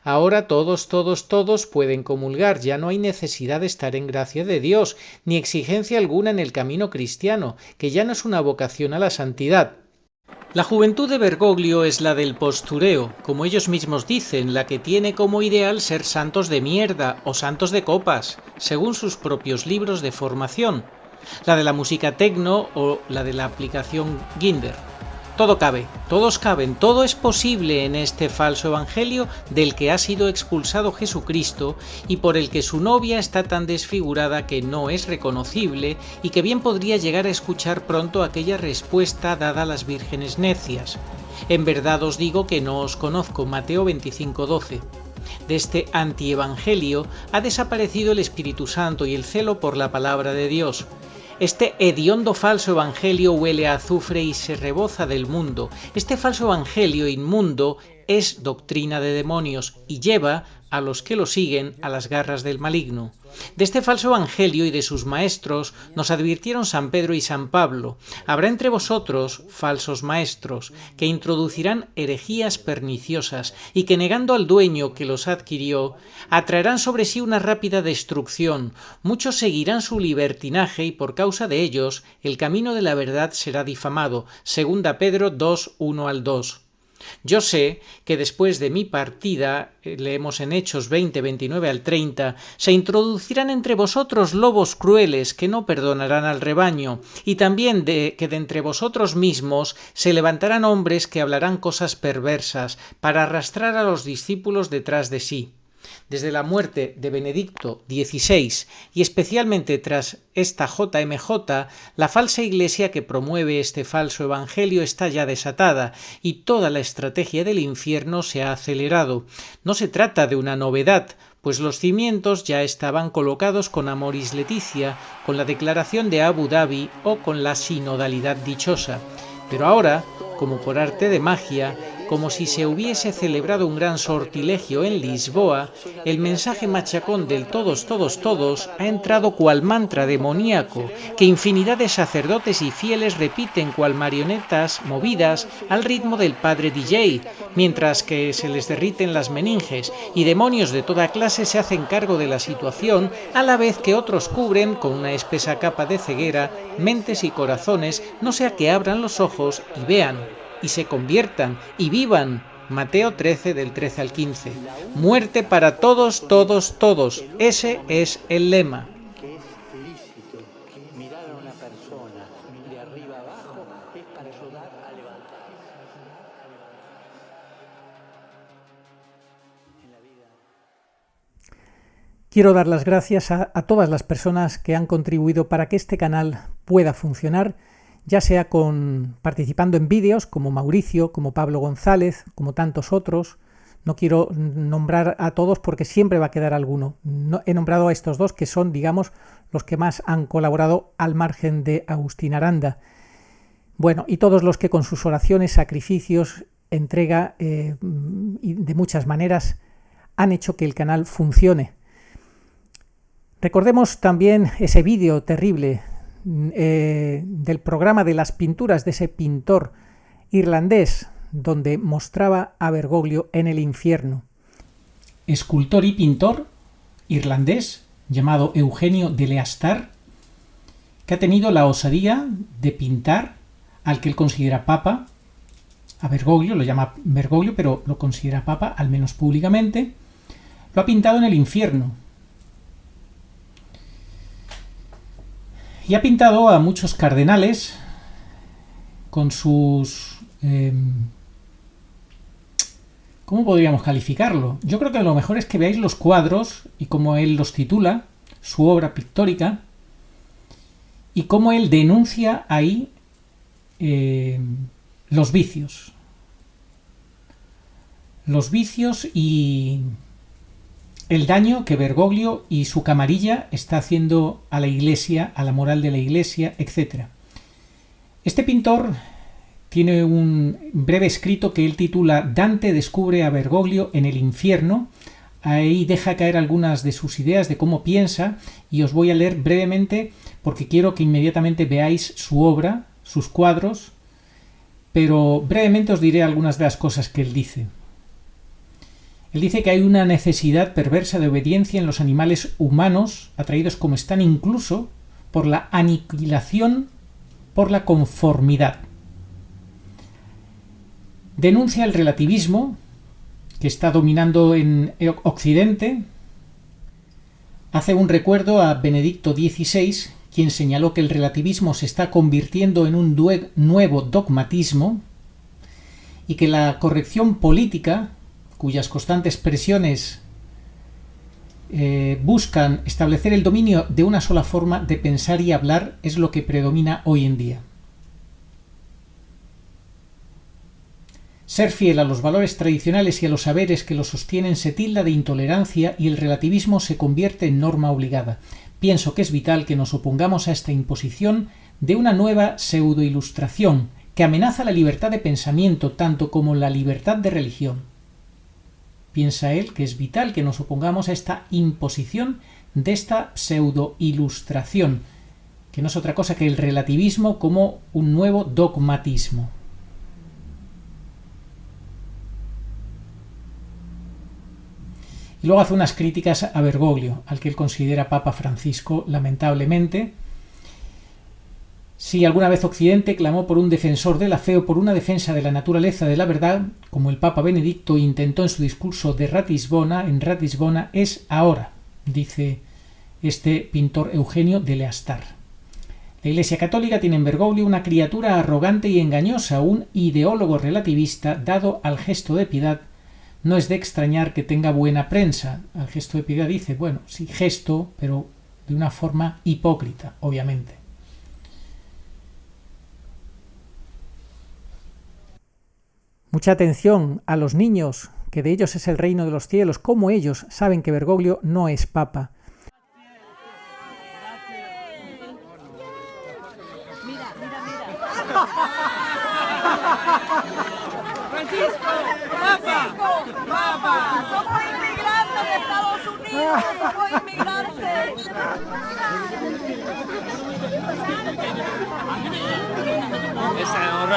Ahora todos, todos, todos pueden comulgar, ya no hay necesidad de estar en gracia de Dios, ni exigencia alguna en el camino cristiano, que ya no es una vocación a la santidad. La juventud de Bergoglio es la del postureo, como ellos mismos dicen, la que tiene como ideal ser santos de mierda o santos de copas, según sus propios libros de formación, la de la música tecno o la de la aplicación Ginder. Todo cabe, todos caben, todo es posible en este falso evangelio del que ha sido expulsado Jesucristo y por el que su novia está tan desfigurada que no es reconocible y que bien podría llegar a escuchar pronto aquella respuesta dada a las vírgenes necias. En verdad os digo que no os conozco, Mateo 25:12. De este antievangelio ha desaparecido el Espíritu Santo y el celo por la palabra de Dios. Este hediondo falso evangelio huele a azufre y se reboza del mundo. Este falso evangelio inmundo es doctrina de demonios y lleva a los que lo siguen a las garras del maligno. De este falso evangelio y de sus maestros nos advirtieron San Pedro y San Pablo. Habrá entre vosotros falsos maestros que introducirán herejías perniciosas y que negando al dueño que los adquirió, atraerán sobre sí una rápida destrucción. Muchos seguirán su libertinaje y por causa de ellos el camino de la verdad será difamado. Segunda Pedro 2:1-2. Yo sé que después de mi partida, leemos en Hechos 20, 29-30, se introducirán entre vosotros lobos crueles que no perdonarán al rebaño, y también que de entre vosotros mismos se levantarán hombres que hablarán cosas perversas para arrastrar a los discípulos detrás de sí. Desde la muerte de Benedicto XVI y especialmente tras esta JMJ, la falsa iglesia que promueve este falso evangelio está ya desatada y toda la estrategia del infierno se ha acelerado. No se trata de una novedad, pues los cimientos ya estaban colocados con Amoris Laetitia, con la declaración de Abu Dhabi o con la sinodalidad dichosa. Pero ahora, como por arte de magia, como si se hubiese celebrado un gran sortilegio en Lisboa, el mensaje machacón del todos, todos, todos ha entrado cual mantra demoníaco que infinidad de sacerdotes y fieles repiten cual marionetas movidas al ritmo del padre DJ, mientras que se les derriten las meninges y demonios de toda clase se hacen cargo de la situación a la vez que otros cubren con una espesa capa de ceguera mentes y corazones, no sea que abran los ojos y vean y se conviertan y vivan. Mateo 13 del 13 al 15. Muerte para todos, todos, todos. Ese es el lema. Que es lícito mirar a una persona de arriba abajo es para ayudar a levantarse. Quiero dar las gracias a todas las personas que han contribuido para que este canal pueda funcionar, ya sea participando en vídeos como Mauricio, como Pablo González, como tantos otros. No quiero nombrar a todos porque siempre va a quedar alguno. He nombrado a estos dos que son, digamos, los que más han colaborado al margen de Agustín Aranda. Bueno, y todos los que con sus oraciones, sacrificios, entrega y de muchas maneras han hecho que el canal funcione. Recordemos también ese vídeo terrible del programa de las pinturas de ese pintor irlandés donde mostraba a Bergoglio en el infierno. Escultor y pintor irlandés llamado Eugenio de Leastar, que ha tenido la osadía de pintar al que él considera papa, a Bergoglio, lo llama Bergoglio, pero lo considera papa, al menos públicamente. Lo ha pintado en el infierno. Y ha pintado a muchos cardenales con sus... ¿cómo podríamos calificarlo? Yo creo que lo mejor es que veáis los cuadros y cómo él los titula, su obra pictórica, y cómo él denuncia ahí los vicios. Los vicios y el daño que Bergoglio y su camarilla está haciendo a la Iglesia, a la moral de la Iglesia, etc. Este pintor tiene un breve escrito que él titula Dante descubre a Bergoglio en el infierno. Ahí deja caer algunas de sus ideas de cómo piensa y os voy a leer brevemente porque quiero que inmediatamente veáis su obra, sus cuadros, pero brevemente os diré algunas de las cosas que él dice. Él dice que hay una necesidad perversa de obediencia en los animales humanos, atraídos como están incluso por la aniquilación, por la conformidad. Denuncia el relativismo que está dominando en Occidente. Hace un recuerdo a Benedicto XVI, quien señaló que el relativismo se está convirtiendo en un nuevo dogmatismo y que la corrección política, cuyas constantes presiones buscan establecer el dominio de una sola forma de pensar y hablar, es lo que predomina hoy en día. Ser fiel a los valores tradicionales y a los saberes que los sostienen se tilda de intolerancia y el relativismo se convierte en norma obligada. Pienso que es vital que nos opongamos a esta imposición de una nueva pseudoilustración que amenaza la libertad de pensamiento tanto como la libertad de religión. Piensa él que es vital que nos opongamos a esta imposición de esta pseudoilustración, que no es otra cosa que el relativismo como un nuevo dogmatismo. Y luego hace unas críticas a Bergoglio, al que él considera Papa Francisco, lamentablemente. Si alguna vez Occidente clamó por un defensor de la fe o por una defensa de la naturaleza de la verdad, como el Papa Benedicto intentó en su discurso de Ratisbona, es ahora, dice este pintor Eugenio de Leastar. La Iglesia Católica tiene en Bergoglio una criatura arrogante y engañosa, un ideólogo relativista dado al gesto de piedad. No es de extrañar que tenga buena prensa. Al gesto de piedad dice, bueno, sí, gesto, pero de una forma hipócrita, obviamente. Mucha atención a los niños, que de ellos es el reino de los cielos, como ellos saben que Bergoglio no es papa. Francisco, papá, somos inmigrantes de Estados Unidos, somos inmigrantes. Esa es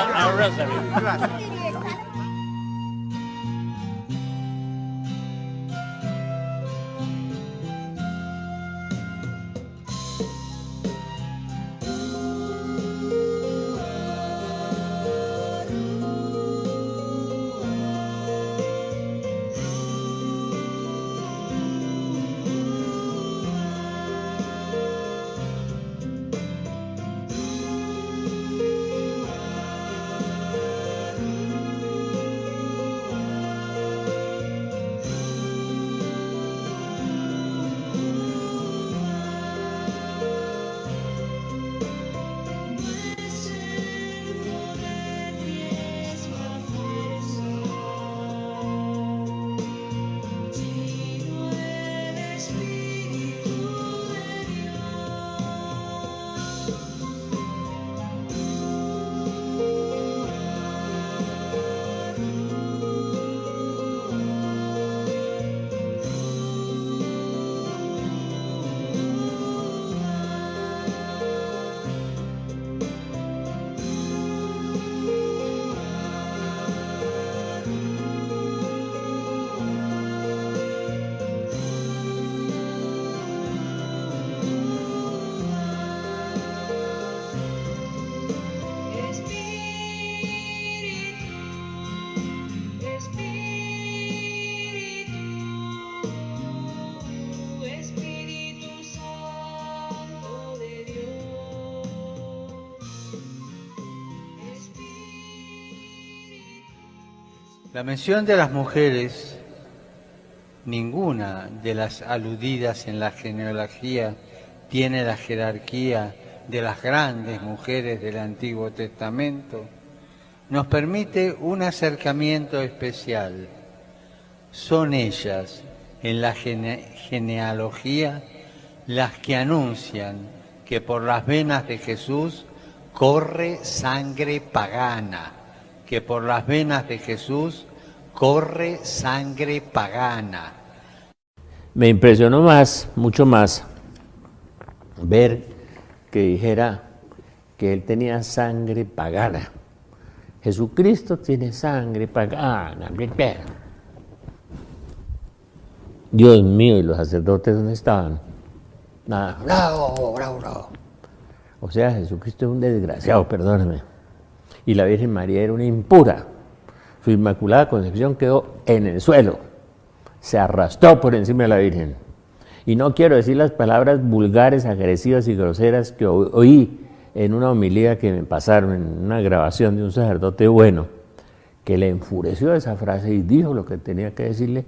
La mención de las mujeres, ninguna de las aludidas en la genealogía tiene la jerarquía de las grandes mujeres del Antiguo Testamento, nos permite un acercamiento especial. Son ellas, en la genealogía, las que anuncian que por las venas de Jesús corre sangre pagana, que por las venas de Jesús corre sangre pagana. Me impresionó más, mucho más, ver que dijera que él tenía sangre pagana. Jesucristo tiene sangre pagana. Dios mío, ¿y los sacerdotes dónde estaban? Nada, bravo, bravo, bravo. O sea, Jesucristo es un desgraciado, perdóname. Y la Virgen María era una impura. Su Inmaculada Concepción quedó en el suelo. Se arrastró por encima de la Virgen. Y no quiero decir las palabras vulgares, agresivas y groseras que oí en una homilía que me pasaron, en una grabación de un sacerdote bueno, que le enfureció esa frase y dijo lo que tenía que decirle,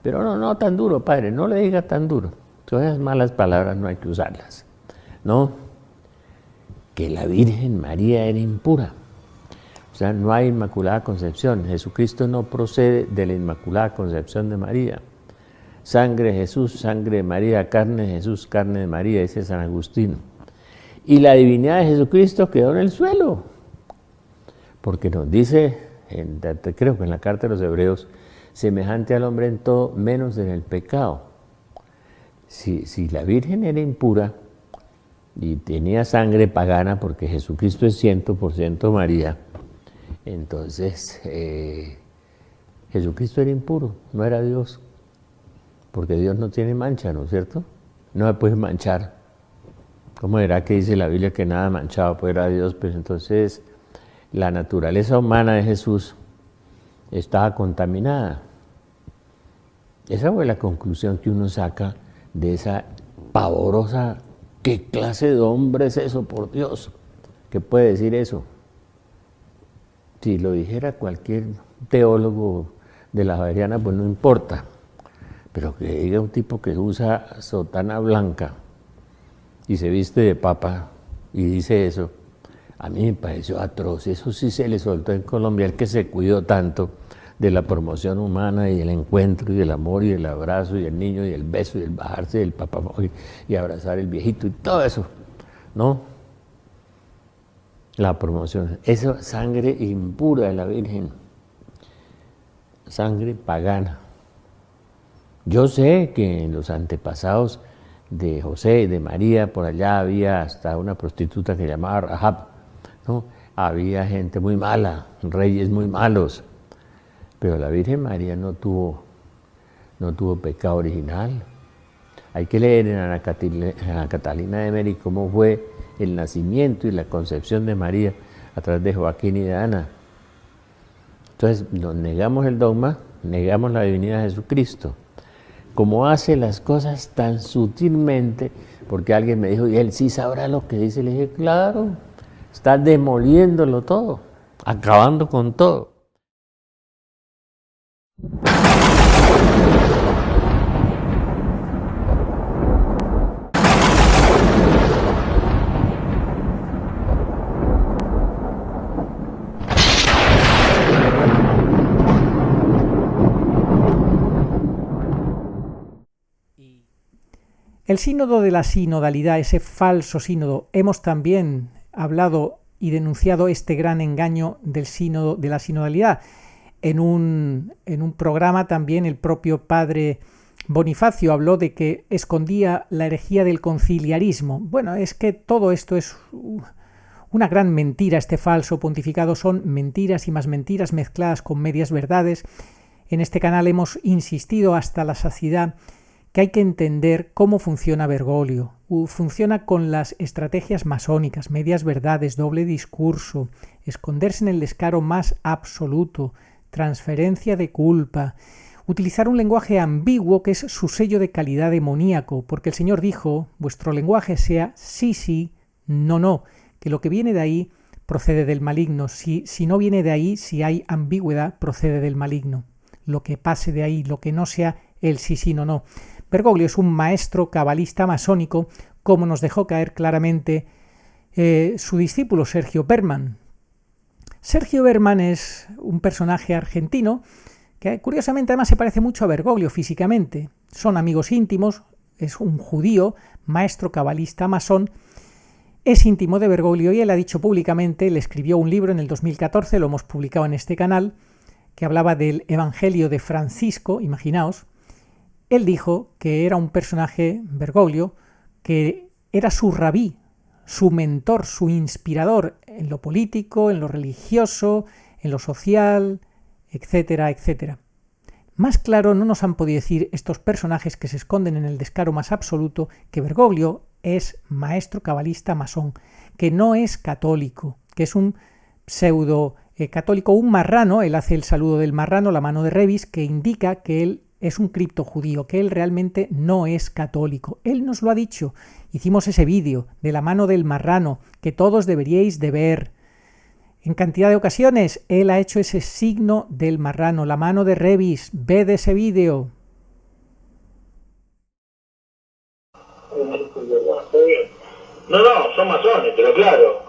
pero no tan duro, padre, no le diga tan duro. Todas esas malas palabras no hay que usarlas. No, que la Virgen María era impura. O sea, no hay Inmaculada Concepción. Jesucristo no procede de la Inmaculada Concepción de María. Sangre de Jesús, sangre de María, carne de Jesús, carne de María, dice San Agustín. Y la divinidad de Jesucristo quedó en el suelo. Porque nos dice, creo que en la carta de los Hebreos, semejante al hombre en todo, menos en el pecado. Si la Virgen era impura y tenía sangre pagana, porque Jesucristo es 100% María, entonces Jesucristo era impuro, no era Dios. Porque Dios no tiene mancha, ¿no es cierto? No se puede manchar. ¿Cómo era que dice la Biblia que nada manchado puede a Dios? Pues entonces la naturaleza humana de Jesús estaba contaminada. Esa fue la conclusión que uno saca de esa pavorosa, ¿qué clase de hombre es eso, por Dios? ¿Qué puede decir eso? Si lo dijera cualquier teólogo de la Javeriana, pues no importa. Pero que diga un tipo que usa sotana blanca y se viste de papa y dice eso, a mí me pareció atroz. Eso sí se le soltó en Colombia, el que se cuidó tanto de la promoción humana y el encuentro y el amor y el abrazo y el niño y el beso y el bajarse del papá y abrazar el viejito y todo eso, ¿no? La promoción, eso, sangre impura de la Virgen, sangre pagana. Yo sé que en los antepasados de José y de María, por allá había hasta una prostituta que llamaba Rahab, ¿no? Había gente muy mala, reyes muy malos, pero la Virgen María no tuvo pecado original. Hay que leer en Ana Catalina de Meri cómo fue el nacimiento y la concepción de María a través de Joaquín y de Ana. Entonces, nos negamos el dogma, negamos la divinidad de Jesucristo. Como hace las cosas tan sutilmente, porque alguien me dijo, y él sí sabrá lo que dice, le dije, claro, está demoliéndolo todo, acabando con todo. El sínodo de la sinodalidad, ese falso sínodo, hemos también hablado y denunciado este gran engaño del sínodo de la sinodalidad. En un programa también el propio padre Bonifacio habló de que escondía la herejía del conciliarismo. Bueno, es que todo esto es una gran mentira, este falso pontificado, son mentiras y más mentiras mezcladas con medias verdades. En este canal hemos insistido hasta la saciedad que hay que entender cómo funciona Bergoglio. Funciona con las estrategias masónicas, medias verdades, doble discurso, esconderse en el descaro más absoluto, transferencia de culpa, utilizar un lenguaje ambiguo que es su sello de calidad demoníaco, porque el Señor dijo, vuestro lenguaje sea sí, sí, no, no, que lo que viene de ahí procede del maligno. Si no viene de ahí, si hay ambigüedad, procede del maligno. Lo que pase de ahí, lo que no sea el sí, no. Bergoglio es un maestro cabalista masónico, como nos dejó caer claramente su discípulo Sergio Berman. Sergio Berman es un personaje argentino que curiosamente además se parece mucho a Bergoglio físicamente. Son amigos íntimos, es un judío, maestro cabalista masón, es íntimo de Bergoglio y él ha dicho públicamente, le escribió un libro en el 2014, lo hemos publicado en este canal, que hablaba del Evangelio de Francisco, imaginaos. Él dijo que era un personaje, Bergoglio, que era su rabí, su mentor, su inspirador en lo político, en lo religioso, en lo social, etcétera, etcétera. Más claro no nos han podido decir estos personajes que se esconden en el descaro más absoluto que Bergoglio es maestro cabalista masón, que no es católico, que es un pseudo católico, un marrano. Él hace el saludo del marrano, la mano de Revis, que indica que él es un criptojudío, que él realmente no es católico. Él nos lo ha dicho. Hicimos ese vídeo de la mano del marrano que todos deberíais de ver. En cantidad de ocasiones él ha hecho ese signo del marrano, la mano de Revis. Ved ese vídeo. No, son masones, pero claro.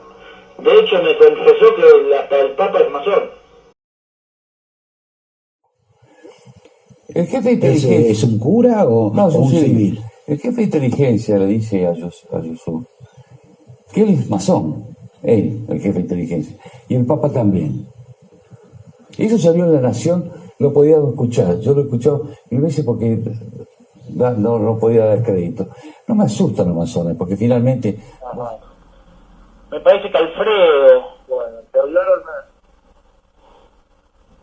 De hecho me confesó que hasta el Papa es masón. El jefe de inteligencia... ¿Es un cura o un civil? El jefe de inteligencia le dice a Yusuf que él es masón, él, el jefe de inteligencia, y el Papa también. Eso salió en La Nación, lo podía escuchar, yo lo he escuchado mil veces porque no podía dar crédito. No me asustan los masones, porque finalmente... Ajá. Me parece que Alfredo, bueno, te hablaron...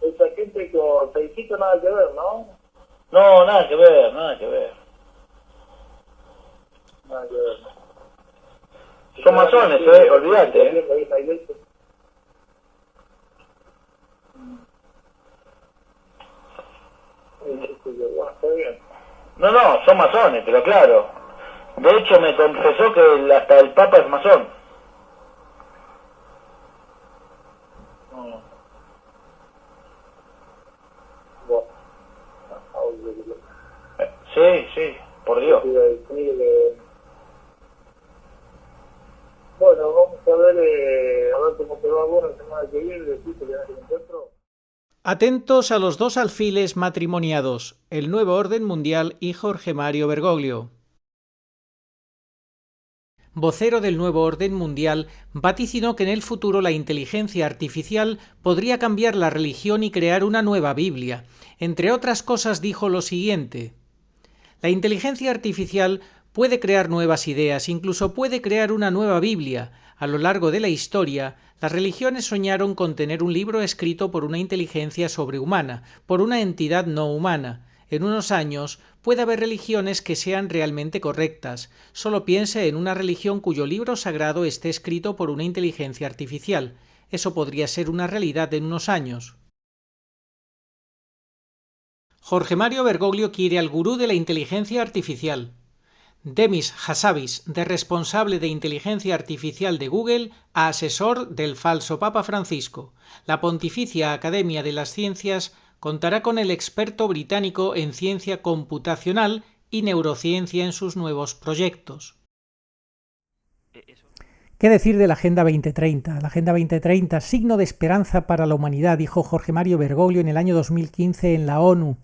Esa gente con Felicito nada que ver, ¿no? No, nada que ver. Nada que ver. Son masones, olvídate, No, son masones, pero claro. De hecho me confesó que hasta el Papa es masón. Sí, por Dios. Bueno, vamos a ver cómo te va vos la semana que viene, decís que el encuentro. Atentos a los dos alfiles matrimoniados, el Nuevo Orden Mundial y Jorge Mario Bergoglio. Vocero del Nuevo Orden Mundial vaticinó que en el futuro la inteligencia artificial podría cambiar la religión y crear una nueva Biblia. Entre otras cosas dijo lo siguiente: la inteligencia artificial puede crear nuevas ideas, incluso puede crear una nueva Biblia. A lo largo de la historia, las religiones soñaron con tener un libro escrito por una inteligencia sobrehumana, por una entidad no humana. En unos años puede haber religiones que sean realmente correctas. Solo piense en una religión cuyo libro sagrado esté escrito por una inteligencia artificial. Eso podría ser una realidad en unos años. Jorge Mario Bergoglio quiere al gurú de la inteligencia artificial. Demis Hassabis, de responsable de inteligencia artificial de Google a asesor del falso Papa Francisco. La Pontificia Academia de las Ciencias contará con el experto británico en ciencia computacional y neurociencia en sus nuevos proyectos. ¿Qué decir de la Agenda 2030? La Agenda 2030, signo de esperanza para la humanidad, dijo Jorge Mario Bergoglio en el año 2015 en la ONU.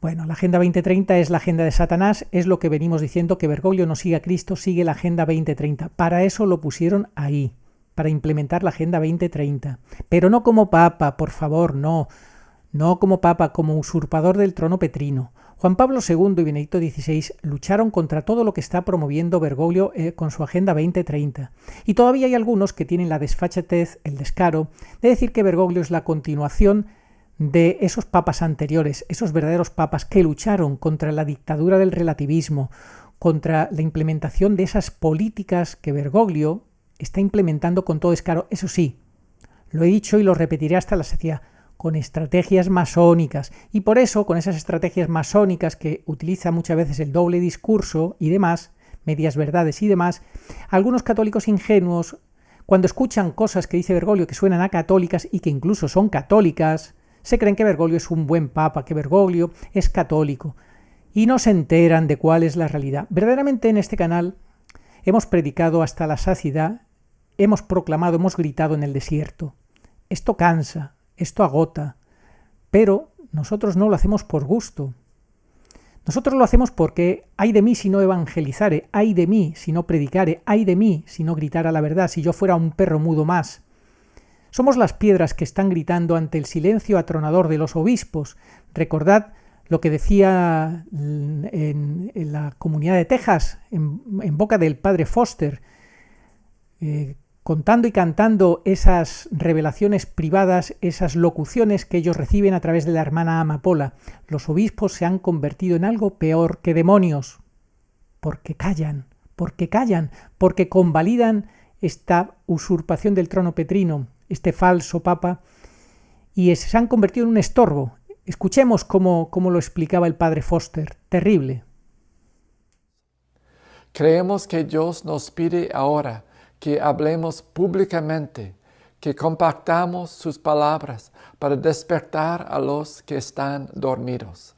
Bueno, la Agenda 2030 es la agenda de Satanás, es lo que venimos diciendo, que Bergoglio no sigue a Cristo, sigue la Agenda 2030. Para eso lo pusieron ahí, para implementar la Agenda 2030. Pero no como Papa, por favor, no como Papa, como usurpador del trono petrino. Juan Pablo II y Benedicto XVI lucharon contra todo lo que está promoviendo Bergoglio con su Agenda 2030. Y todavía hay algunos que tienen la desfachatez, el descaro, de decir que Bergoglio es la continuación de esos papas anteriores, esos verdaderos papas que lucharon contra la dictadura del relativismo, contra la implementación de esas políticas que Bergoglio está implementando con todo descaro. Eso sí, lo he dicho y lo repetiré hasta la saciedad, con estrategias masónicas. Y por eso, con esas estrategias masónicas que utiliza muchas veces el doble discurso y demás, medias verdades y demás, algunos católicos ingenuos, Cuando escuchan cosas que dice Bergoglio que suenan a católicas y que incluso son católicas, se creen que Bergoglio es un buen papa, que Bergoglio es católico, y no se enteran de cuál es la realidad. Verdaderamente en este canal hemos predicado hasta la saciedad, hemos proclamado, hemos gritado en el desierto. Esto cansa, esto agota, pero nosotros no lo hacemos por gusto. Nosotros lo hacemos porque ay de mí si no evangelizare, ay de mí si no predicare, ay de mí si no gritara la verdad, si yo fuera un perro mudo más. Somos las piedras que están gritando ante el silencio atronador de los obispos. Recordad lo que decía en la comunidad de Texas, en boca del padre Foster, contando y cantando esas revelaciones privadas, esas locuciones que ellos reciben a través de la hermana Amapola. Los obispos se han convertido en algo peor que demonios, porque callan, porque convalidan esta usurpación del trono petrino, este falso papa, y se han convertido en un estorbo. Escuchemos cómo lo explicaba el padre Foster. Terrible. Creemos que Dios nos pide ahora que hablemos públicamente, que compartamos sus palabras para despertar a los que están dormidos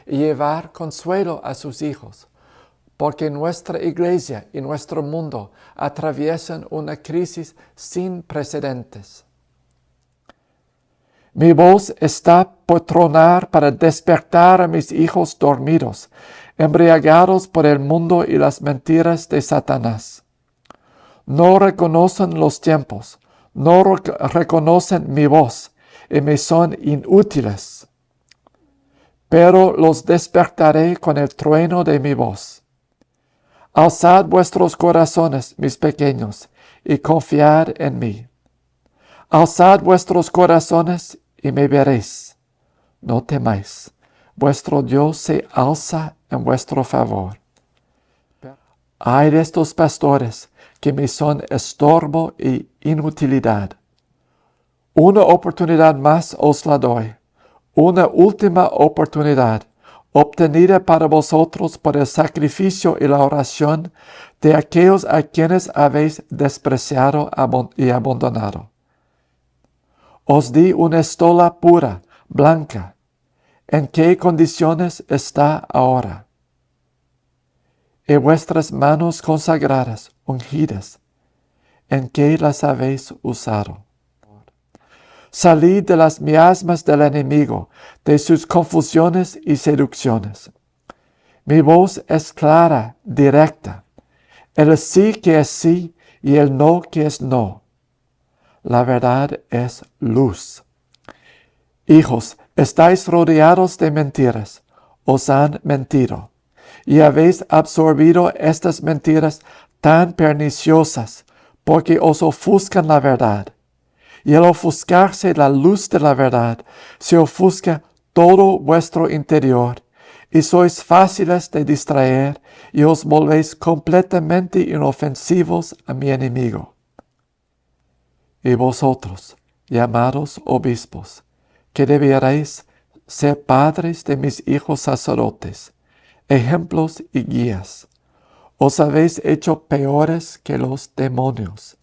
y llevar consuelo a sus hijos, porque nuestra iglesia y nuestro mundo atraviesan una crisis sin precedentes. Mi voz está por tronar para despertar a mis hijos dormidos, embriagados por el mundo y las mentiras de Satanás. No reconocen los tiempos, no reconocen mi voz y me son inútiles. Pero los despertaré con el trueno de mi voz. Alzad vuestros corazones, mis pequeños, y confiad en mí. Alzad vuestros corazones y me veréis. No temáis, vuestro Dios se alza en vuestro favor. Ay de estos pastores que me son estorbo y inutilidad. Una oportunidad más os la doy, una última oportunidad, obtenida para vosotros por el sacrificio y la oración de aquellos a quienes habéis despreciado y abandonado. Os di una estola pura, blanca. ¿En qué condiciones está ahora? Y vuestras manos consagradas, ungidas, ¿en qué las habéis usado? Salid de las miasmas del enemigo, de sus confusiones y seducciones. Mi voz es clara, directa, el sí que es sí y el no que es no. La verdad es luz. Hijos, estáis rodeados de mentiras, os han mentido, y habéis absorbido estas mentiras tan perniciosas, porque os ofuscan la verdad. Y al ofuscarse la luz de la verdad, se ofusca todo vuestro interior, y sois fáciles de distraer, y os volvéis completamente inofensivos a mi enemigo. Y vosotros, llamados obispos, que deberéis ser padres de mis hijos sacerdotes, ejemplos y guías, os habéis hecho peores que los demonios,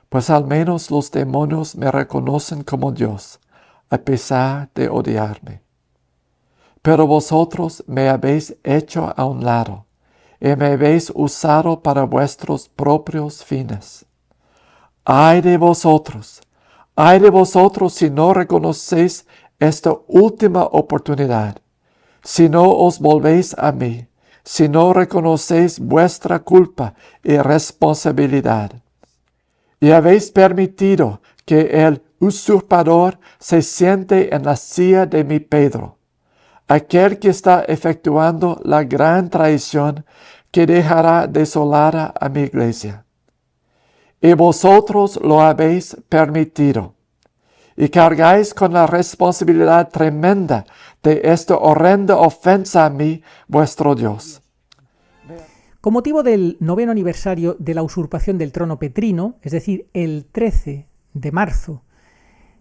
pues al menos los demonios me reconocen como Dios, a pesar de odiarme. Pero vosotros me habéis hecho a un lado, y me habéis usado para vuestros propios fines. ¡Ay de vosotros! ¡Ay de vosotros si no reconocéis esta última oportunidad! Si no os volvéis a mí, si no reconocéis vuestra culpa y responsabilidad. Y habéis permitido que el usurpador se siente en la silla de mi Pedro, aquel que está efectuando la gran traición que dejará desolada a mi iglesia. Y vosotros lo habéis permitido, y cargáis con la responsabilidad tremenda de esta horrenda ofensa a mí, vuestro Dios. Con motivo del 9º aniversario de la usurpación del trono petrino, es decir, el 13 de marzo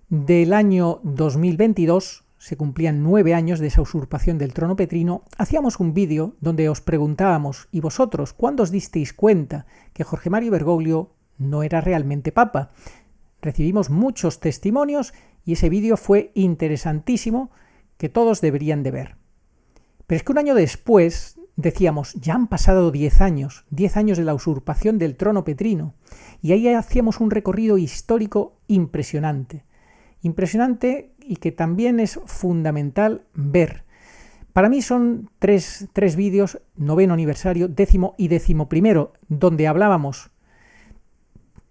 del año 2022, se cumplían 9 años de esa usurpación del trono petrino, hacíamos un vídeo donde os preguntábamos, ¿y vosotros cuándo os disteis cuenta que Jorge Mario Bergoglio no era realmente papa. Recibimos muchos testimonios y ese vídeo fue interesantísimo, que todos deberían de ver. Pero es que un año después decíamos, ya han pasado 10 años de la usurpación del trono petrino, y ahí hacíamos un recorrido histórico impresionante y que también es fundamental ver. Para mí son tres vídeos, 9º aniversario, 10º y 11º, donde hablábamos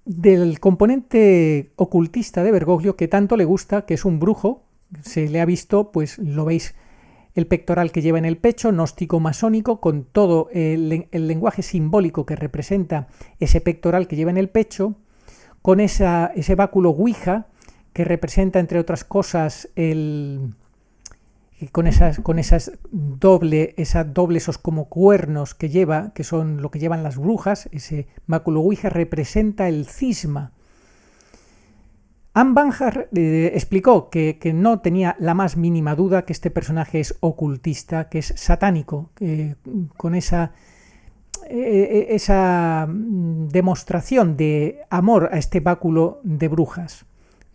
del componente ocultista de Bergoglio, que tanto le gusta, que es un brujo. Se le ha visto, pues lo veis, el pectoral que lleva en el pecho, gnóstico masónico, con todo el lenguaje simbólico que representa ese pectoral que lleva en el pecho, con ese báculo Ouija, que representa, entre otras cosas, con esas esos como cuernos que lleva, que son lo que llevan las brujas. Ese báculo Ouija representa el cisma. Anne Banhart explicó que no tenía la más mínima duda que este personaje es ocultista, que es satánico, con esa demostración de amor a este báculo de brujas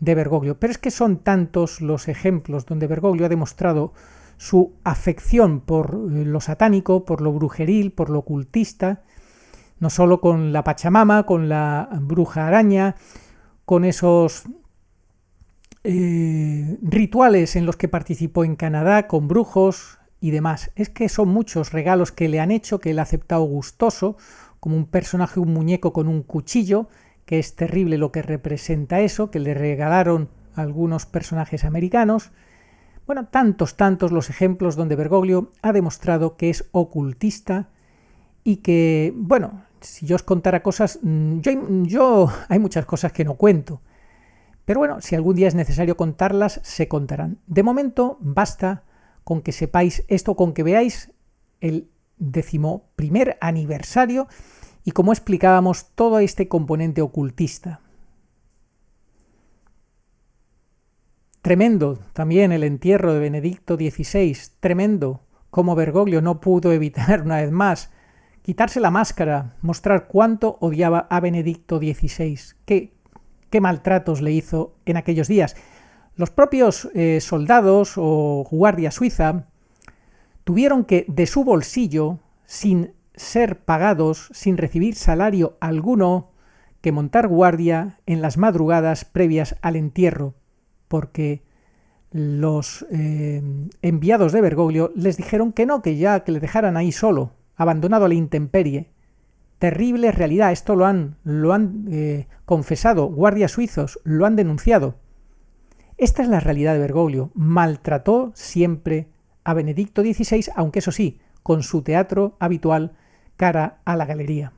de Bergoglio. Pero es que son tantos los ejemplos donde Bergoglio ha demostrado su afección por lo satánico, por lo brujeril, por lo ocultista, no solo con la Pachamama, con la bruja araña, con esos rituales en los que participó en Canadá, con brujos y demás. Es que son muchos regalos que le han hecho, que él ha aceptado gustoso, como un personaje, un muñeco con un cuchillo, que es terrible lo que representa eso, que le regalaron algunos personajes americanos. Bueno, tantos los ejemplos donde Bergoglio ha demostrado que es ocultista y que, bueno, si yo os contara cosas, yo hay muchas cosas que no cuento, pero bueno, si algún día es necesario contarlas, se contarán. De momento, basta con que sepáis esto, con que veáis el 11º aniversario y como explicábamos todo este componente ocultista. Tremendo también el entierro de Benedicto XVI, tremendo cómo Bergoglio no pudo evitar una vez más quitarse la máscara, mostrar cuánto odiaba a Benedicto XVI, qué maltratos le hizo en aquellos días. Los propios soldados o guardia suiza tuvieron que, de su bolsillo, sin ser pagados, sin recibir salario alguno, que montar guardia en las madrugadas previas al entierro, porque los enviados de Bergoglio les dijeron que no, que ya, que le dejaran ahí solo, abandonado a la intemperie. Terrible realidad, esto lo han confesado guardias suizos, lo han denunciado. Esta es la realidad de Bergoglio. Maltrató siempre a Benedicto XVI, aunque eso sí, con su teatro habitual cara a la galería.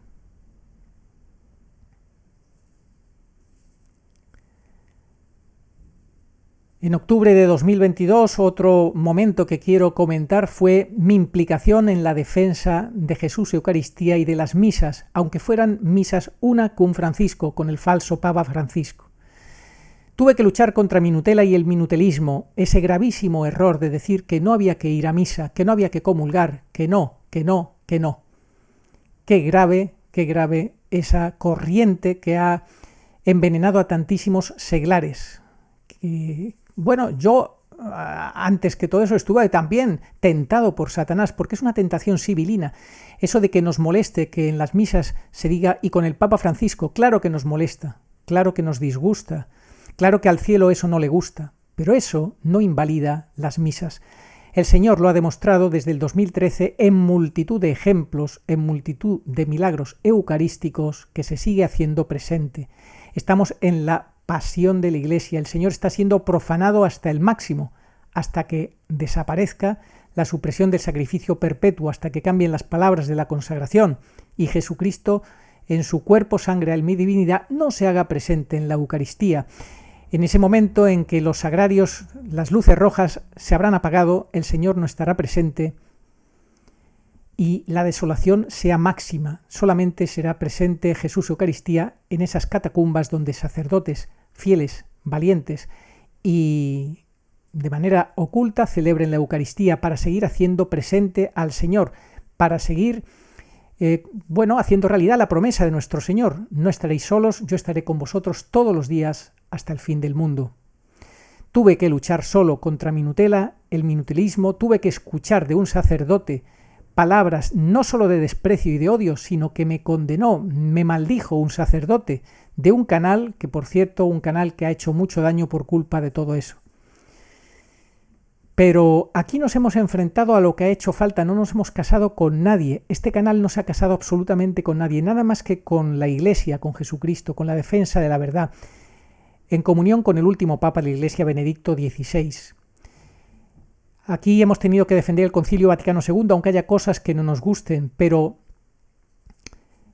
En octubre de 2022, otro momento que quiero comentar fue mi implicación en la defensa de Jesús Eucaristía y de las misas, aunque fueran misas una con Francisco, con el falso Papa Francisco. Tuve que luchar contra mi Nutella y el minutelismo, ese gravísimo error de decir que no había que ir a misa, que no había que comulgar, que no. Qué grave esa corriente que ha envenenado a tantísimos seglares. Bueno, yo antes que todo eso estuve también tentado por Satanás, porque es una tentación sibilina. Eso de que nos moleste que en las misas se diga y con el Papa Francisco, claro que nos molesta, claro que nos disgusta, claro que al cielo eso no le gusta, pero eso no invalida las misas. El Señor lo ha demostrado desde el 2013 en multitud de ejemplos, en multitud de milagros eucarísticos que se sigue haciendo presente. Estamos en la pasión de la Iglesia, el Señor está siendo profanado hasta el máximo, hasta que desaparezca la supresión del sacrificio perpetuo, hasta que cambien las palabras de la consagración y Jesucristo en su cuerpo, sangre, alma y divinidad no se haga presente en la Eucaristía. En ese momento en que los sagrarios, las luces rojas se habrán apagado, el Señor no estará presente y la desolación sea máxima. Solamente será presente Jesús Eucaristía en esas catacumbas donde sacerdotes fieles, valientes y de manera oculta celebren la Eucaristía para seguir haciendo presente al Señor, para seguir haciendo realidad la promesa de nuestro Señor: no estaréis solos, yo estaré con vosotros todos los días hasta el fin del mundo. Tuve que luchar solo contra mi Nutella, el minutelismo, tuve que escuchar de un sacerdote palabras no solo de desprecio y de odio, sino que me condenó, me maldijo un sacerdote de un canal, que por cierto, un canal que ha hecho mucho daño por culpa de todo eso. Pero aquí nos hemos enfrentado a lo que ha hecho falta, no nos hemos casado con nadie. Este canal no se ha casado absolutamente con nadie, nada más que con la Iglesia, con Jesucristo, con la defensa de la verdad, en comunión con el último Papa de la Iglesia, Benedicto XVI. Aquí hemos tenido que defender el Concilio Vaticano II, aunque haya cosas que no nos gusten, pero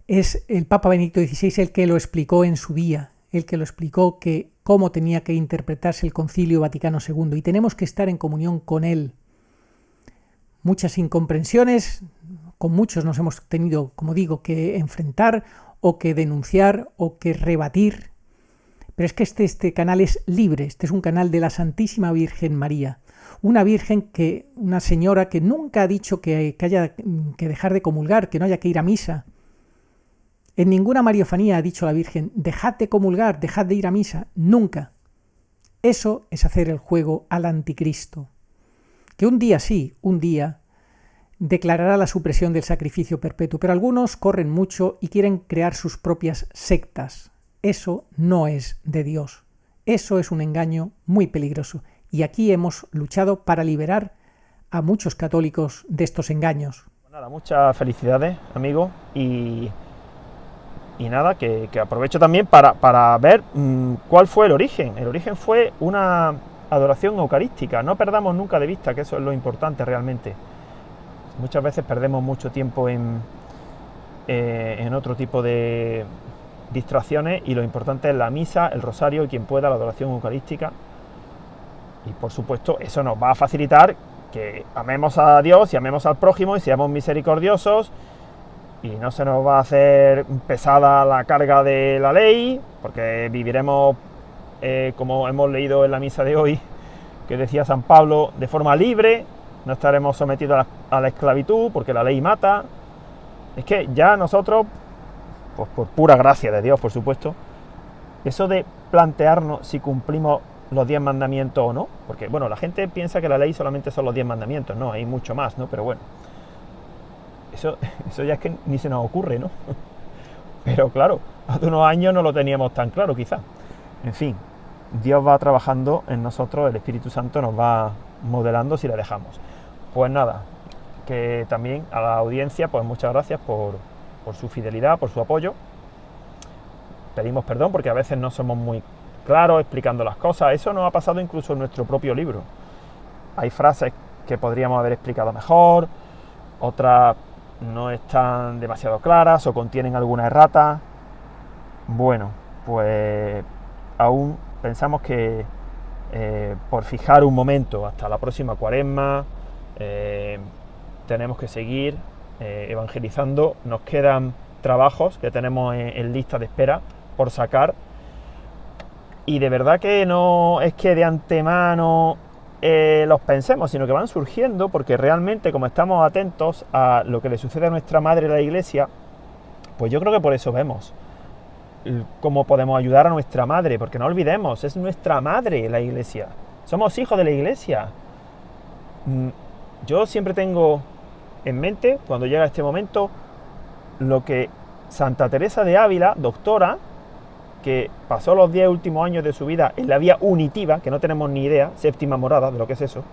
es el Papa Benedicto XVI el que lo explicó en su día, el que lo explicó cómo tenía que interpretarse el Concilio Vaticano II, y tenemos que estar en comunión con él. Muchas incomprensiones, con muchos nos hemos tenido, como digo, que enfrentar o que denunciar o que rebatir, pero es que este canal es libre, este es un canal de la Santísima Virgen María, una señora que nunca ha dicho que haya que dejar de comulgar, que no haya que ir a misa. En ninguna mariofanía ha dicho la Virgen: dejad de comulgar, dejad de ir a misa. Nunca. Eso es hacer el juego al anticristo, que un día sí, un día declarará la supresión del sacrificio perpetuo, pero algunos corren mucho y quieren crear sus propias sectas. Eso no es de Dios. Eso es un engaño muy peligroso. Y aquí hemos luchado para liberar a muchos católicos de estos engaños. Nada, muchas felicidades, amigo, y nada, que aprovecho también para ver cuál fue el origen. El origen fue una adoración eucarística. No perdamos nunca de vista que eso es lo importante realmente. Muchas veces perdemos mucho tiempo en otro tipo de distracciones, y lo importante es la misa, el rosario y quien pueda la adoración eucarística. Y por supuesto eso nos va a facilitar que amemos a Dios y amemos al prójimo y seamos misericordiosos, y no se nos va a hacer pesada la carga de la ley, porque viviremos, como hemos leído en la misa de hoy, que decía San Pablo, de forma libre. No estaremos sometidos a la esclavitud, porque la ley mata. Es que ya nosotros, pues por pura gracia de Dios, por supuesto, eso de plantearnos si cumplimos los 10 mandamientos o no, porque bueno, la gente piensa que la ley solamente son los 10 mandamientos, no, hay mucho más, ¿no? Pero bueno, eso ya es que ni se nos ocurre, ¿no? Pero claro, hace unos años no lo teníamos tan claro, quizá. En fin, Dios va trabajando en nosotros, el Espíritu Santo nos va modelando si le dejamos. Pues nada, que también a la audiencia, pues muchas gracias por su fidelidad, por su apoyo. Pedimos perdón porque a veces no somos muy claros explicando las cosas. Eso nos ha pasado incluso en nuestro propio libro. Hay frases que podríamos haber explicado mejor, otras no están demasiado claras o contienen alguna errata. Bueno, pues aún pensamos que por fijar un momento hasta la próxima Cuaresma tenemos que seguir evangelizando. Nos quedan trabajos que tenemos en lista de espera por sacar, y de verdad que no es que de antemano los pensemos, sino que van surgiendo, porque realmente, como estamos atentos a lo que le sucede a nuestra madre, la Iglesia, pues yo creo que por eso vemos cómo podemos ayudar a nuestra madre, porque no olvidemos, es nuestra madre la Iglesia, somos hijos de la Iglesia. Yo siempre tengo en mente, cuando llega este momento, lo que Santa Teresa de Ávila, doctora, que pasó los 10 últimos años de su vida en la vía unitiva, que no tenemos ni idea, séptima morada, de lo que es eso,